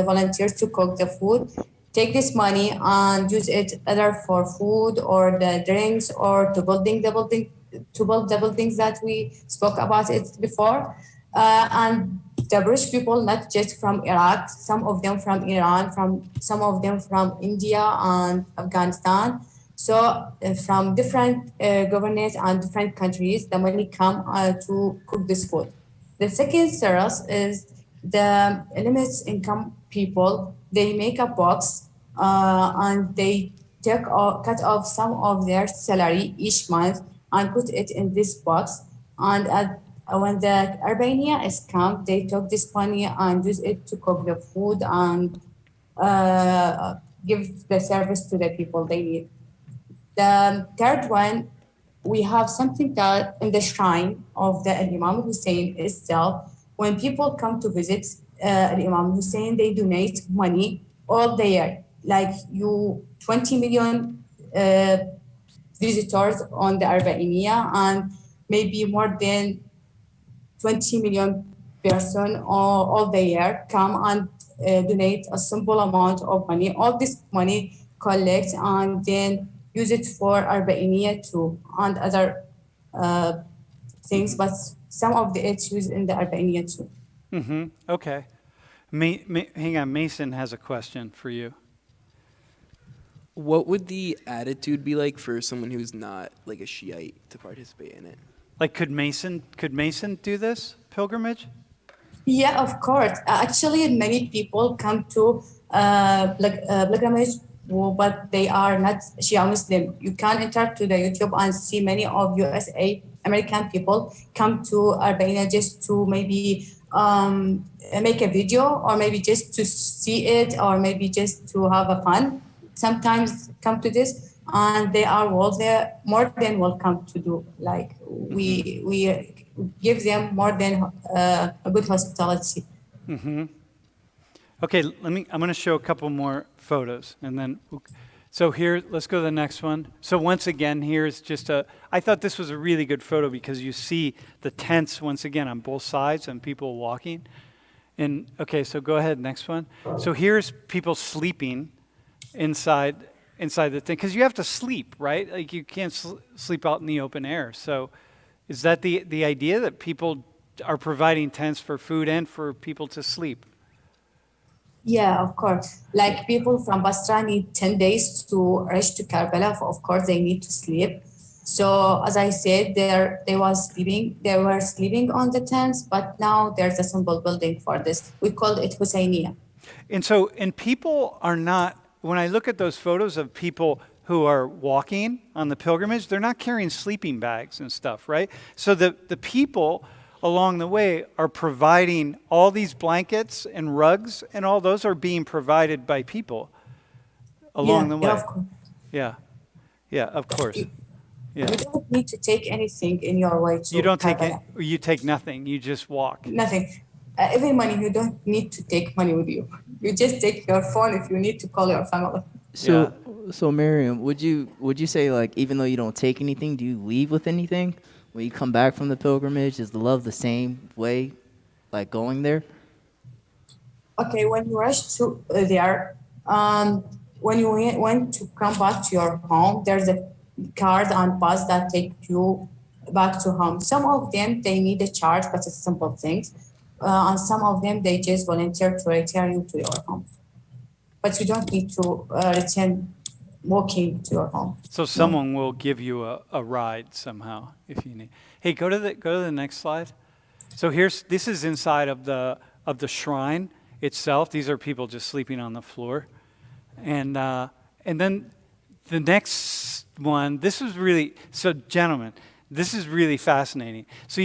volunteer to cook the food take this money and use it either for food or the drinks or to build the buildings that we spoke about it before. And the British people, not just from Iraq, some of them from Iran, some of them from India and Afghanistan. So from different governments and different countries, the money come to cook this food. The second source is the limited income people. They make a box and they cut off some of their salary each month and put it in this box. And when the Arbaeen is come, they took this money and use it to cook the food and give the service to the people they need. The third one, we have something that in the shrine of the Imam Hussein itself. When people come to visit Imam Hussein, they donate money all the year. Like 20 million visitors on the Arbaeen and maybe more than 20 million person all the year come and donate a simple amount of money. All this money collect and then use it for Arbaeen too and other things. But some of the issues in the Arbaeen too. Mm-hmm. Okay. Hang on. Mason has a question for you. What would the attitude be like for someone who's not like a Shiite to participate in it? Like, could Mason do this pilgrimage? Yeah, of course. Actually, many people come to pilgrimage, but they are not Shia Muslim. You can enter to the YouTube and see many of USA American people come to Arbaeen just to maybe make a video, or maybe just to see it, or maybe just to have a fun. Sometimes come to this, and they are more than welcome to do. Like we give them more than a good hospitality. Mm-hmm. Okay, I'm going to show a couple more photos, and then, so here, let's go to the next one. So once again, here's just I thought this was a really good photo because you see the tents once again on both sides and people walking. And okay, so go ahead, next one. So here's people sleeping inside the thing, because you have to sleep, right? Like you can't sleep out in the open air. So is that the idea, that people are providing tents for food and for people to sleep? Yeah, of course. Like people from Basra need 10 days to reach to Karbala. Of course, they need to sleep. So as I said, they were sleeping on the tents, but now there's a simple building for this. We call it Husayniya. And people are not, when I look at those photos of people who are walking on the pilgrimage, they're not carrying sleeping bags and stuff, right? So the people along the way are providing all these blankets and rugs, and all those are being provided by people along the way. Yeah, of course. Yeah, of course. Yeah. You don't need to take anything in your way to Karbala. You take nothing. You just walk. Nothing. Even money, you don't need to take money with you. You just take your phone if you need to call your family. So Miriam, would you say, like, even though you don't take anything, do you leave with anything? When you come back from the pilgrimage, is the love the same way, like going there? Okay, when you rush to there, when you want to come back to your home, there's a cars and bus that take you back to home. Some of them, they need a charge, but it's simple things. And some of them, they just volunteer to return you to your home. But you don't need to return walking to your home. So someone will give you a ride somehow if you need. Hey, go to the next slide. So this is inside of the shrine itself. These are people just sleeping on the floor, and then the next one. This is really, so gentlemen, this is really fascinating. So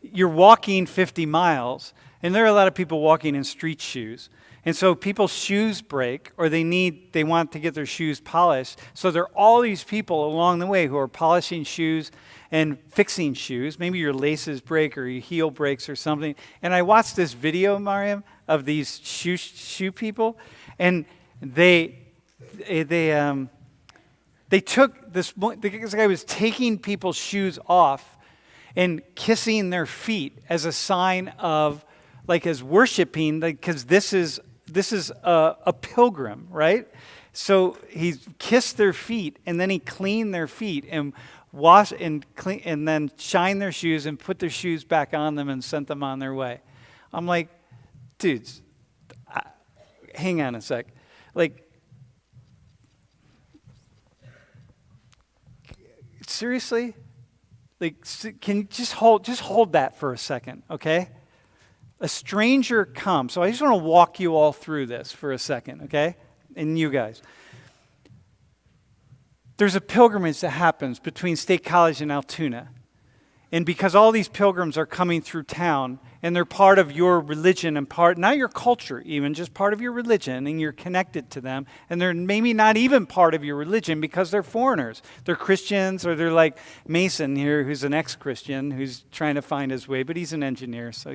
you're walking 50 miles, and there are a lot of people walking in street shoes. And so people's shoes break, or they want to get their shoes polished. So there are all these people along the way who are polishing shoes and fixing shoes. Maybe your laces break or your heel breaks or something. And I watched this video, Mariam, of these shoe people, and they took this guy was taking people's shoes off and kissing their feet as a sign of, like, as worshiping, because this is a pilgrim, right? So he kissed their feet, and then he cleaned their feet and washed and clean, and then shined their shoes and put their shoes back on them and sent them on their way. I'm like, dudes, hang on a sec. Like, seriously? Like, can you just hold that for a second, okay? A stranger comes. So I just want to walk you all through this for a second, okay? And you guys. There's a pilgrimage that happens between State College and Altoona. And because all these pilgrims are coming through town, and they're part of your religion and not your culture even, just part of your religion, and you're connected to them, and they're maybe not even part of your religion because they're foreigners. They're Christians, or they're like Mason here, who's an ex-Christian, who's trying to find his way, but he's an engineer, so,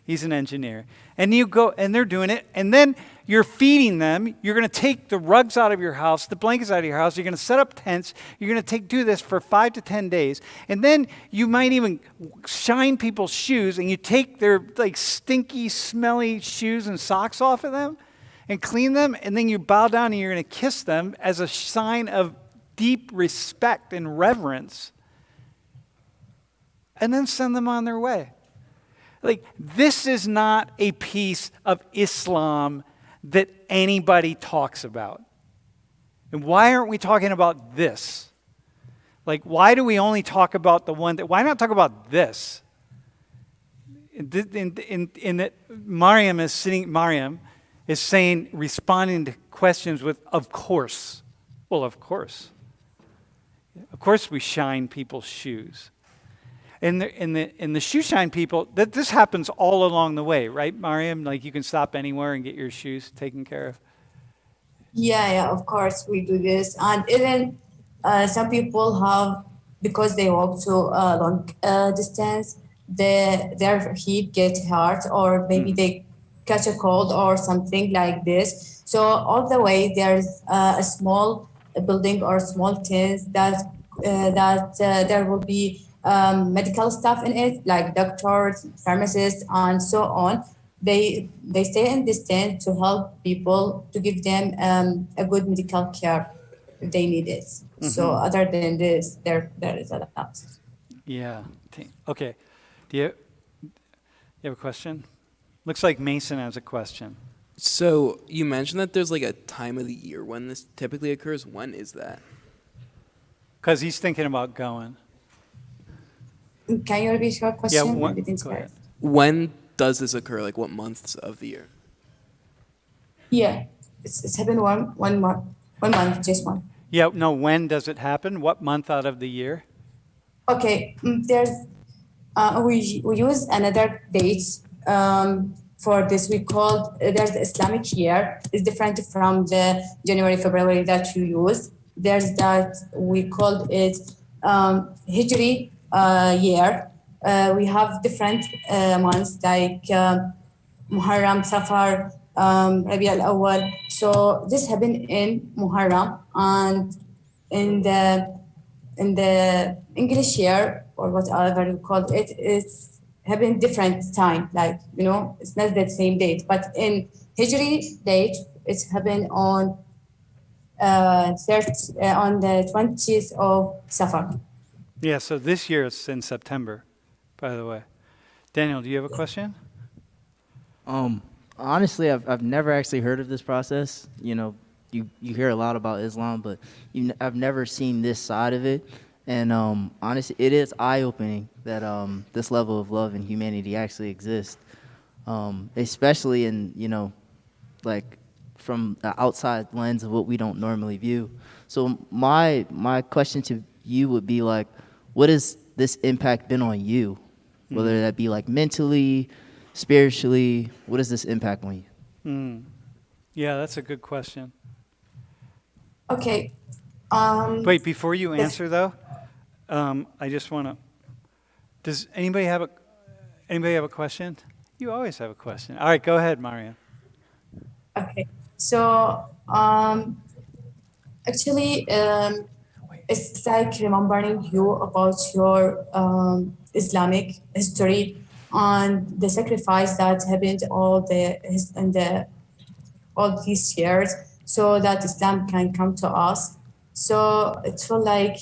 he's an engineer. And you go, and they're doing it, and then you're feeding them. You're going to take the rugs out of your house, the blankets out of your house. You're going to set up tents. You're going to do this for 5 to 10 days. And then you might even shine people's shoes, and you take their, like, stinky, smelly shoes and socks off of them and clean them, and then you bow down and you're going to kiss them as a sign of deep respect and reverence. and then send them on their way. Like, this is not a piece of Islam that anybody talks about. And why aren't we talking about this? Like, why do we only talk about the one that, why not talk about this? In that Mariam is saying, responding to questions with, of course. Well, of course. Of course we shine people's shoes. In the shoe shine people, this happens all along the way, right, Mariam? Like, you can stop anywhere and get your shoes taken care of. Yeah, of course we do this. And even some people have, because they walk to a long distance, their feet get hurt, or maybe they catch a cold or something like this. So all the way there's a small building or small tents that there will be medical staff in it, like doctors, pharmacists, and so on. They stay in this tent to help people, to give them a good medical care if they need it. So other than this, there is a lot. Yeah. Okay. Do you have a question? Looks like Mason has a question. So you mentioned that there's like a time of the year when this typically occurs. When is that? Because he's thinking about going. Can you repeat your question? Yeah, I didn't go hear ahead. it. When does this occur? Like what months of the year? Yeah, it's happened one month, just one. Yeah, no, when does it happen? What month out of the year? Okay, there's we use another date for this. We call there's the Islamic year. It's different from the January, February that you use. There's that we called it Hijri year. We have different months like Muharram, Safar, Rabi al-Awwal. So this happened in Muharram, and in the English year, or whatever you call it, it's happened different time. Like, it's not the same date. But in Hijri date, it's happened on on the 20th of Safar. Yeah, so this year it's in September, by the way. Daniel, do you have a question? Honestly, I've never actually heard of this process. You hear a lot about Islam, but I've never seen this side of it. And honestly, it is eye-opening that this level of love and humanity actually exists, especially in, like from the outside lens of what we don't normally view. So my question to you would be like, what has this impact been on you? Whether that be like mentally, spiritually, what is this impact on you? Yeah, that's a good question. Okay. Wait, before you answer though, I just want to. Does anybody have a question? You always have a question. All right, go ahead, Mariam. Okay. So actually, it's like remembering you about your Islamic history and the sacrifice that happened all these years, so that Islam can come to us. So it feels like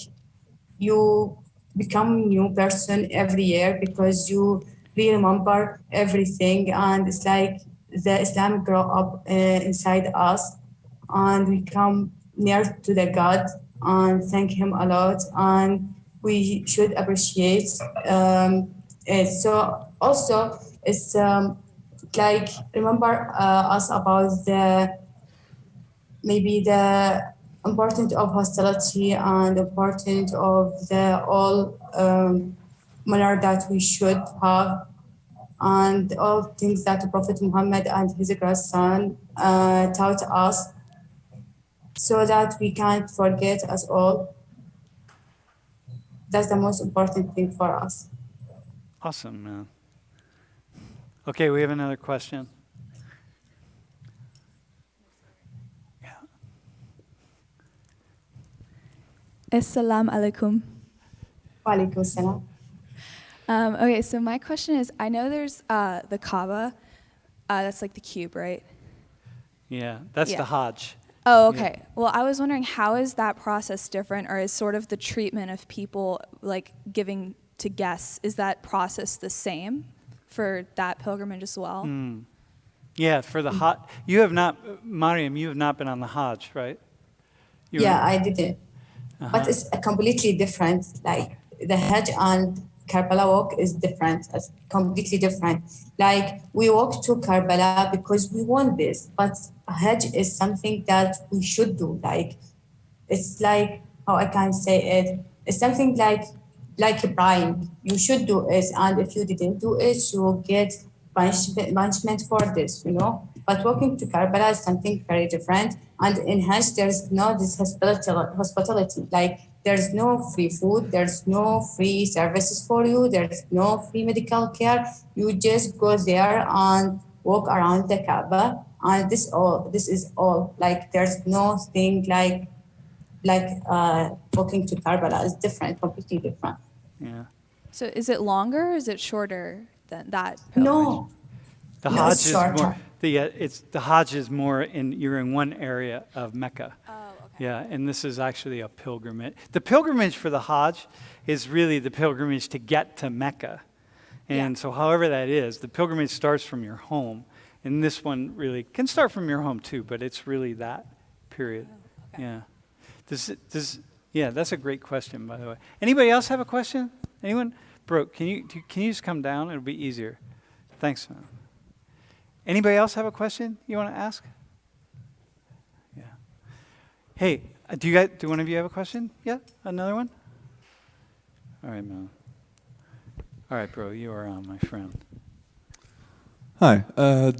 you become a new person every year because you remember everything, and it's like the Islam grow up inside us, and we come near to the God and thank Him a lot, and we should appreciate it. So also it's like remember us about maybe the importance of hostility and importance of the all manner that we should have, and all things that the Prophet Muhammad and his grandson taught us, so that we can't forget us all. That's the most important thing for us. Awesome, man. Okay, we have another question. Yeah. Assalamu alaikum. Wa alaikum salam. Okay, so my question is, I know there's the Kaaba, that's like the cube, right? Yeah, that's Yeah. the Hajj. Oh, okay. Well, I was wondering, how is that process different, or is sort of the treatment of people like giving to guess, is that process the same for that pilgrimage as well? Yeah, for the Hajj. You have not, Mariam, you have not been on the Hajj, right? You Yeah, were- I didn't. But it's a completely different. Like the Hajj and Karbala walk is different. It's completely different. Like we walk to Karbala because we want this, but Hajj is something that we should do. Like it's like how I can say it. It's something like Arbaeen. You should do it, and if you didn't do it, you will get punishment for this. You know. But walking to Karbala is something very different. And in Hajj, there's no this hospitality. Like there's no free food, there's no free services for you, there's no free medical care. You just go there and walk around the Kaaba, and this is all. Like there's no thing like walking to Karbala is different, completely different. Yeah. So is it longer or is it shorter than that pilgrimage? No, The No, Hajj it's is more. shorter. The Hajj is more you're in one area of Mecca. Oh, okay. Yeah, and this is actually a pilgrimage. The pilgrimage for the Hajj is really the pilgrimage to get to Mecca. And so however that is, the pilgrimage starts from your home. And this one really can start from your home too, but it's really that period. Oh, okay. Yeah. Yeah, that's a great question, by the way. Anybody else have a question? Anyone? Brooke, can you just come down? It'll be easier. Thanks, man. Anybody else have a question you want to ask? Yeah. Hey, do one of you have a question? Yeah, another one? All right, man. All right, bro, you are on, my friend. Hi.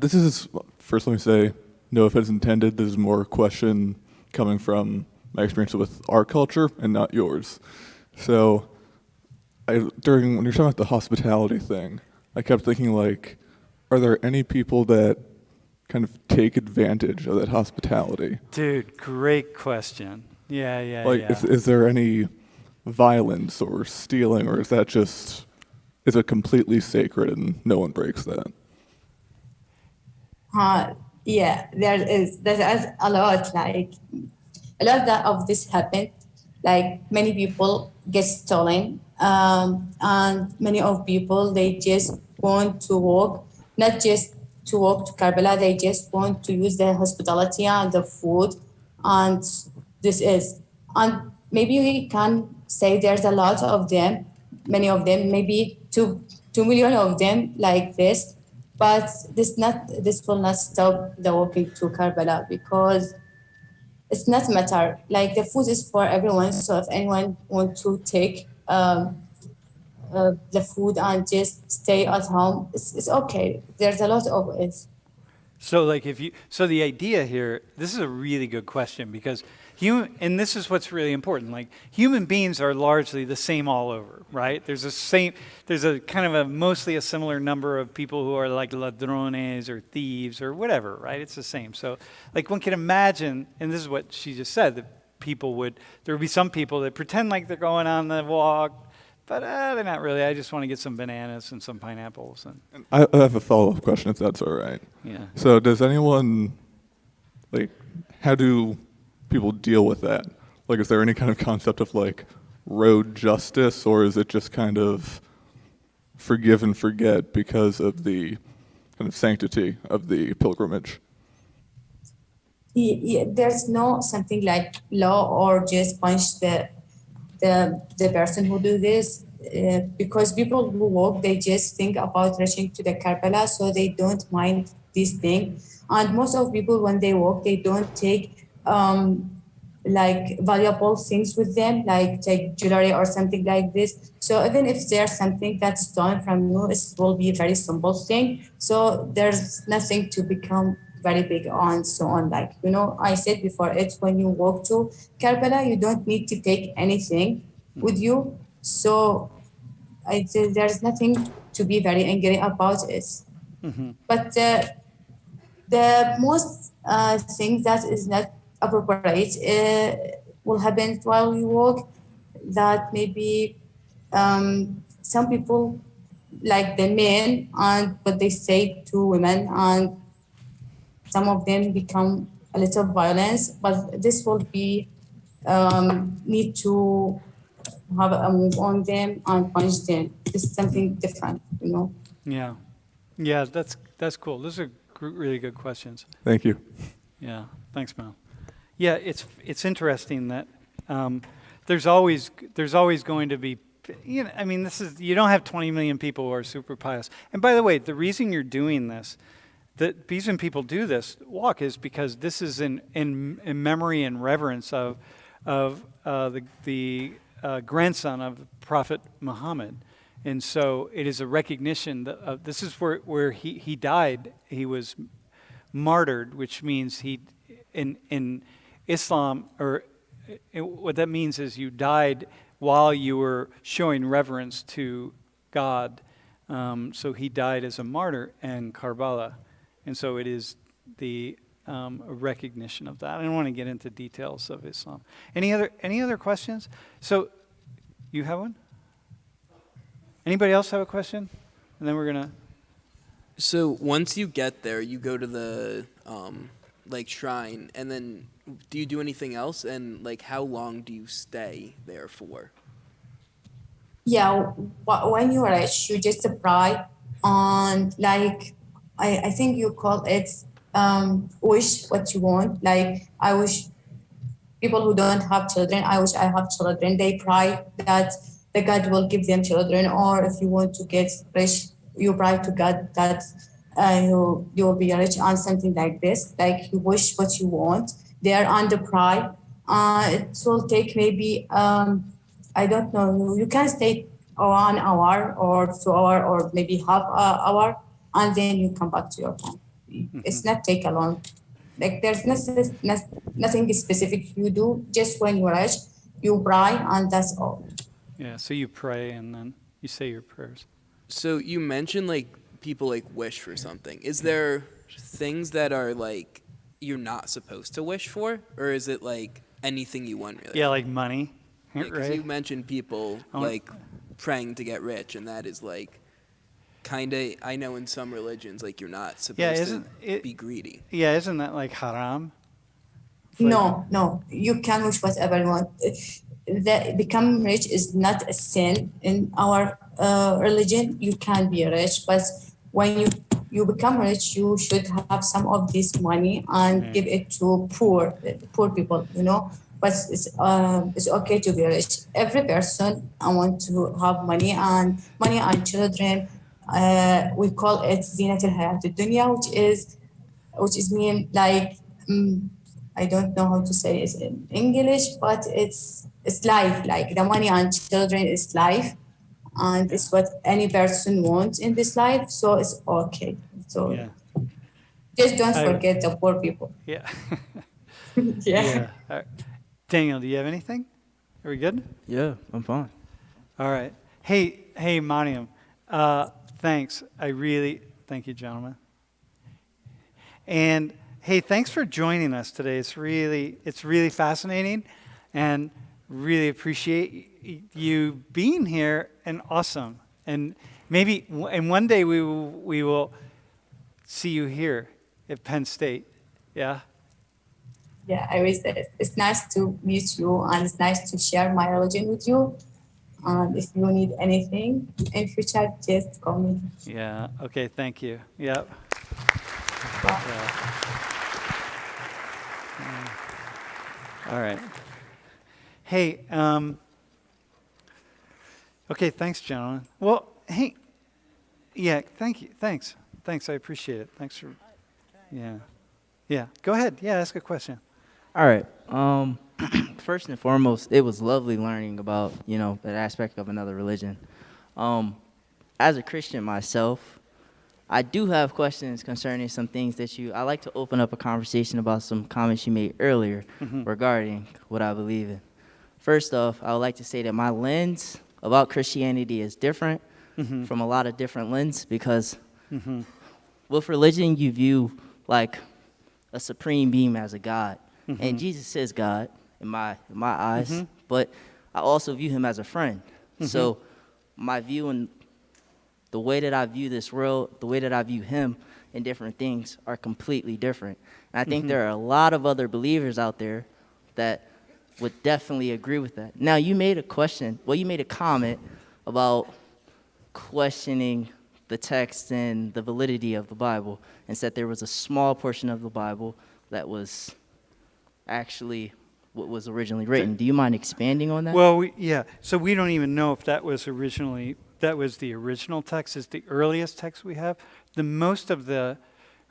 This is, first let me say, no offense intended. This is more a question coming from my experience with our culture and not yours. So, when you're talking about the hospitality thing, I kept thinking, like, are there any people that kind of take advantage of that hospitality? Dude, great question. Yeah. Like, is there any violence or stealing, or is it completely sacred and no one breaks that? Yeah, there's a lot. Like a lot of this happened. Like many people get stolen, and many of people they just want to walk, not just to walk to Karbala. They just want to use the hospitality and the food, and and maybe we can say there's a lot of them, many of them, maybe 2 million of them like this. But this will not stop the walking to Karbala because it's not matter. Like the food is for everyone. So if anyone want to take the food and just stay at home, it's okay. There's a lot of it. So the idea here, this is a really good question because and this is what's really important. Like human beings are largely the same all over, right? There's a kind of mostly a similar number of people who are like ladrones or thieves or whatever, right? It's the same. So like one can imagine, and this is what she just said, that there would be some people that pretend like they're going on the walk, but they're not really. I just want to get some bananas and some pineapples. And I have a follow-up question, if that's all right. yeah. So does anyone, like, how do people deal with that? Like, is there any kind of concept of, like, road justice, or is it just kind of forgive and forget because of the kind of sanctity of the pilgrimage? Yeah, there's no something like law or just punish the person who do this because people who walk, they just think about rushing to the Karbala, so they don't mind this thing. And most of people when they walk, they don't take like valuable things with them, like take jewelry or something like this. So even if there's something that's stolen from you, it will be a very simple thing. So there's nothing to become very big on, so on. Like, I said before, it's when you walk to Karbala, you don't need to take anything with you. So there's nothing to be very angry about it. Mm-hmm. But the most thing that is not appropriate will happen while you walk, that maybe some people like the men and what they say to women, and some of them become a little violence, but this will be need to have a move on them and punish them. It's something different, you know. Yeah. Yeah, that's cool. Those are really good questions. Thank you. Yeah. Thanks, Mel. Yeah, it's interesting that there's always going to be, you know, I mean, you don't have 20 million people who are super pious. And by the way, the reason you're doing this, the reason people do this walk is because this is in memory and reverence of the grandson of the Prophet Muhammad. And so it is a recognition that this is where he died. He was martyred, which means in Islam, what that means is you died while you were showing reverence to God. So he died as a martyr in Karbala. And so it is the recognition of that. I don't want to get into details of Islam. Any other questions? So you have one? Anybody else have a question? And then we're going to... So once you get there, you go to the like shrine, and then do you do anything else? And like, how long do you stay there for? Yeah, when you reach, you just apply on, like, I think you call it wish what you want. Like, I wish people who don't have children, I wish I have children. They pray that the God will give them children. Or if you want to get rich, you pray to God that you will be rich on something like this. Like, you wish what you want. They are under prayer. It will take maybe, I don't know, you can stay 1 hour or 2 hour or maybe half an hour, and then you come back to your home. It's not take a long. Like, there's nothing specific you do. Just when you reach, you pray, and that's all. Yeah, so you pray and then you say your prayers. So you mentioned like people like wish for something. Is there things that are like you're not supposed to wish for, or is it like anything you want really? Yeah, like money, Because right? you mentioned people like praying to get rich, and that is like kind of, I know in some religions like you're not supposed to be greedy. Yeah, isn't that like haram? No, you can wish whatever you want. That become rich is not a sin in our religion. You can be rich, but when you become rich, you should have some of this money and give it to poor people, you know. But it's okay to be rich. Every person want to have money and children. We call it zinat al-hayat al-dunya, which is mean like I don't know how to say it in English, but it's life. Like, the money and children is life, and it's what any person wants in this life. So it's okay. So just don't forget the poor people. Yeah. Yeah. All right. Daniel, do you have anything? Are we good? Yeah, I'm fine. All right. Hey, Mariam. Thanks. Thank you, gentlemen. And hey, thanks for joining us today. It's really fascinating, and really appreciate you being here, and awesome. And maybe, and one day we will see you here at Penn State. Yeah. Yeah, it's nice to meet you, and it's nice to share my religion with you. And if you need anything in future, just call me. Yeah. Okay. Thank you. Yep. Yeah. All right. Hey. Okay. Thanks, gentlemen. Well, hey. Yeah. Thank you. Thanks. I appreciate it. Thanks for. Yeah. Yeah. Go ahead. Yeah. Ask a question. All right. First and foremost, it was lovely learning about, that aspect of another religion. As a Christian myself, I do have questions concerning some things that I like to open up a conversation about some comments you made earlier regarding what I believe in. First off, I would like to say that my lens about Christianity is different from a lot of different lenses, because with religion, you view like a supreme being as a God. And Jesus is God in my eyes, but I also view him as a friend. So my view and the way that I view this world, the way that I view him and different things are completely different. And I think there are a lot of other believers out there that would definitely agree with that. Now, you made a comment about questioning the text and the validity of the Bible, and said there was a small portion of the Bible that was actually what was originally written. Do you mind expanding on that? Well, yeah. So we don't even know if that was the original text. Is the earliest text we have. Most of the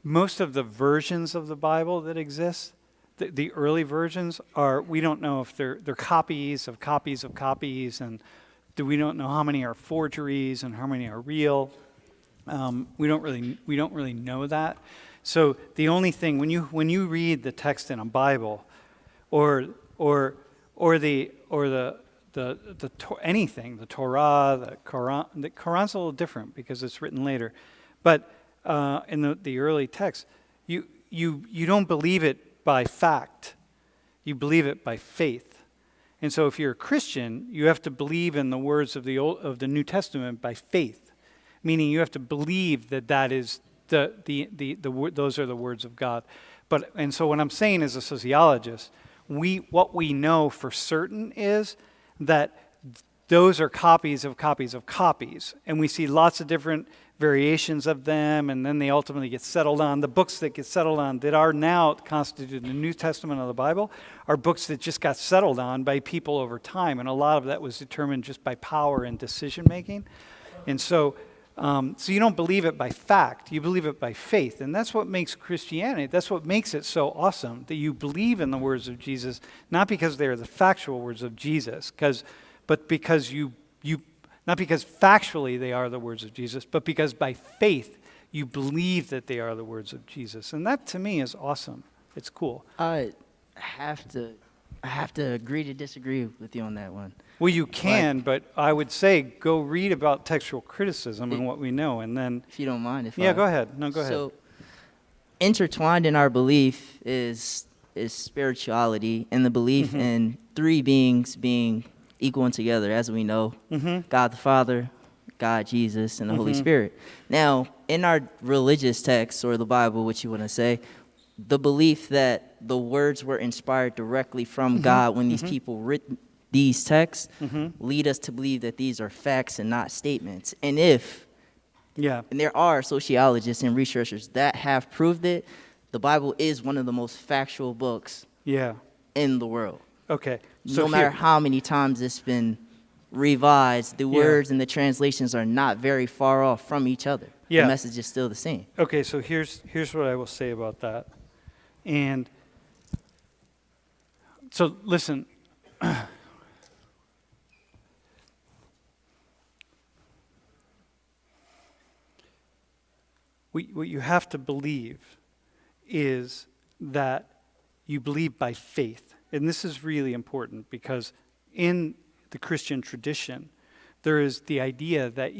versions of the Bible that exist, the early versions we don't know if they're copies of copies of copies, and we don't know how many are forgeries and how many are real. We don't really know that. So the only thing when you read the text in a Bible, or anything, the Torah, the Quran's a little different because it's written later, but in the early text, you don't believe it by fact, you believe it by faith. And so if you're a Christian, you have to believe in the words of the New Testament by faith, meaning you have to believe that is those are the words of God. And so what I'm saying as a sociologist, what we know for certain is that those are copies of copies of copies, and we see lots of different variations of them, and then they ultimately get settled on. The books that get settled on that are now constituted the New Testament of the Bible are books that just got settled on by people over time, and a lot of that was determined just by power and decision making. And so you don't believe it by fact, you believe it by faith. And that's what makes Christianity, that's what makes it so awesome, that you believe in the words of Jesus, not because they are the factual words of Jesus, but because not because factually they are the words of Jesus, but because by faith you believe that they are the words of Jesus. And that to me is awesome. It's cool. I have to agree to disagree with you on that one. Well, you can, but I would say go read about textual criticism and what we know, and then... If you don't mind. Go ahead. No, go ahead. So, intertwined in our belief is spirituality and the belief in three beings being equal and together, as we know. God the Father, God Jesus, and the Holy Spirit. Now, in our religious texts, or the Bible, what you want to say, the belief that the words were inspired directly from God when these people written these texts lead us to believe that these are facts and not statements. And and there are sociologists and researchers that have proved it, the Bible is one of the most factual books in the world. Okay. So no matter how many times it's been revised, the words and the translations are not very far off from each other. The message is still the same. Okay, so here's what I will say about that. And so listen, what you have to believe is that you believe by faith. And this is really important because in the Christian tradition, there is the idea that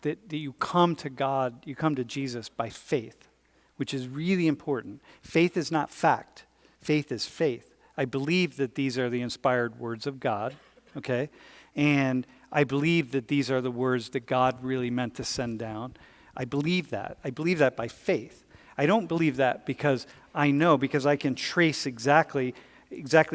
that you come to God, you come to Jesus by faith, which is really important. Faith is not fact. Faith is faith. I believe that these are the inspired words of God, okay? And I believe that these are the words that God really meant to send down. I believe that. I believe that by faith. I don't believe that because I know, because I can trace exactly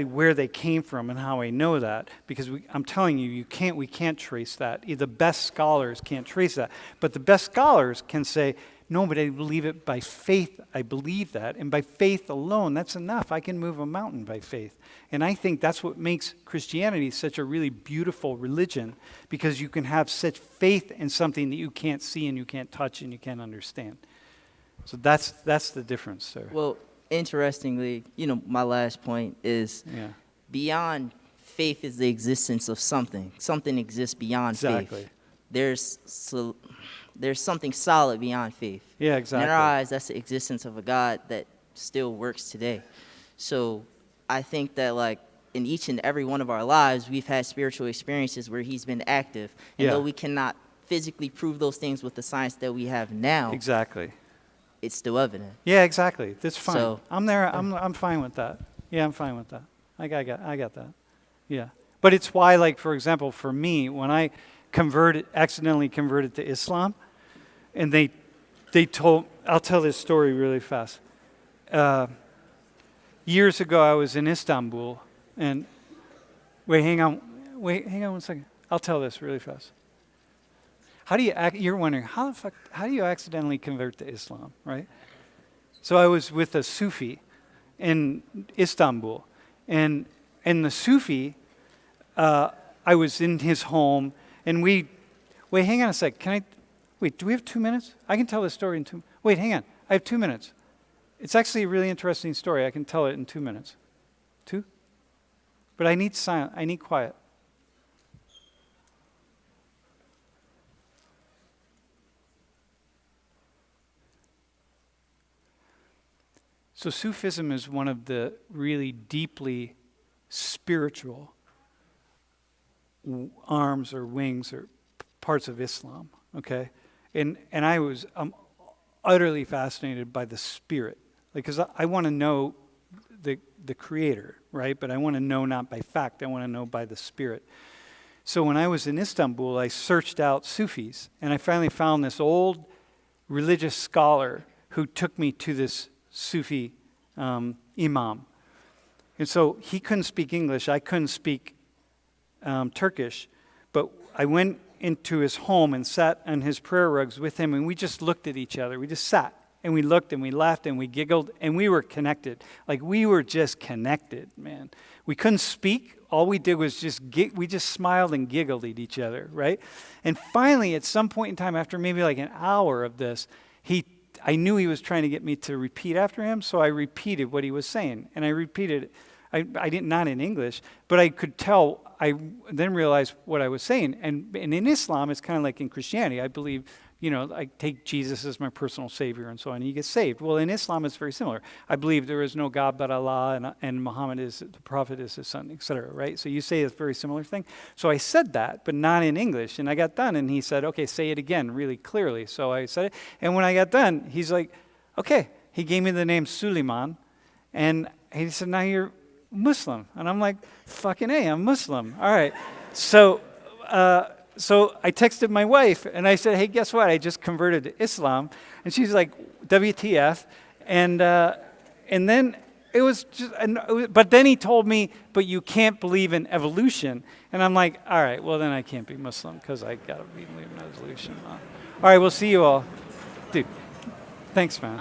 where they came from and how I know that. Because I'm telling you, we can't trace that. The best scholars can't trace that. But the best scholars can say, no, but I believe it by faith. I believe that. And by faith alone, that's enough. I can move a mountain by faith. And I think that's what makes Christianity such a really beautiful religion, because you can have such faith in something that you can't see and you can't touch and you can't understand. So that's the difference, sir. Well, interestingly, my last point is beyond faith is the existence of something. Something exists beyond faith. There's something solid beyond faith. Yeah, exactly. In our eyes, that's the existence of a God that still works today. So I think that in each and every one of our lives, we've had spiritual experiences where he's been active. And though we cannot physically prove those things with the science that we have now, exactly, it's still evident. Yeah, exactly. That's fine. So, I'm there. I'm fine with that. Yeah, I'm fine with that. I got that. Yeah. But it's why, for example, for me, when I accidentally converted to Islam, and I'll tell this story really fast. Years ago, I was in Istanbul, and Wait, hang on. Wait, hang on one second. I'll tell this really fast. How do you you're wondering, how do you accidentally convert to Islam, right? So I was with a Sufi in Istanbul, and the Sufi, I was in his home, and wait, hang on a sec. Do we have 2 minutes? I can tell this story in 2, wait, hang on. I have 2 minutes. It's actually a really interesting story. I can tell it in 2 minutes. 2? But I need silence. I need quiet. So Sufism is one of the really deeply spiritual arms or wings or parts of Islam, okay? And I was utterly fascinated by the spirit, because I want to know the creator, right? But I want to know not by fact, I want to know by the spirit. So when I was in Istanbul, I searched out Sufis, and I finally found this old religious scholar who took me to this Sufi imam. And so he couldn't speak English, I couldn't speak Turkish, but I went into his home and sat on his prayer rugs with him, and we just looked at each other. We just sat, and we looked, and we laughed, and we giggled, and we were connected. Like, we were just connected, man. We couldn't speak. All we did was we just smiled and giggled at each other, right? And finally, at some point in time, after maybe like an hour of this, I knew he was trying to get me to repeat after him, so I repeated what he was saying. And I repeated, I didn't, not in English, but I could tell, I then realized what I was saying. And in Islam, it's kind of like in Christianity. I believe, I take Jesus as my personal savior and so on, and he gets saved. Well, in Islam, it's very similar. I believe there is no God but Allah, and Muhammad is, the prophet is his son, etc., right? So you say it's a very similar thing. So I said that, but not in English. And I got done, and he said, okay, say it again really clearly. So I said it. And when I got done, he's like, okay. He gave me the name Suleiman, and he said, now you're Muslim. And I'm like, fucking A, I'm Muslim. All right. So I texted my wife, and I said, hey, guess what? I just converted to Islam. And she's like, WTF? And then it was just, but then he told me, but you can't believe in evolution. And I'm like, all right, well, then I can't be Muslim, because I got to believe in evolution. All right, we'll see you all. Dude, thanks, man.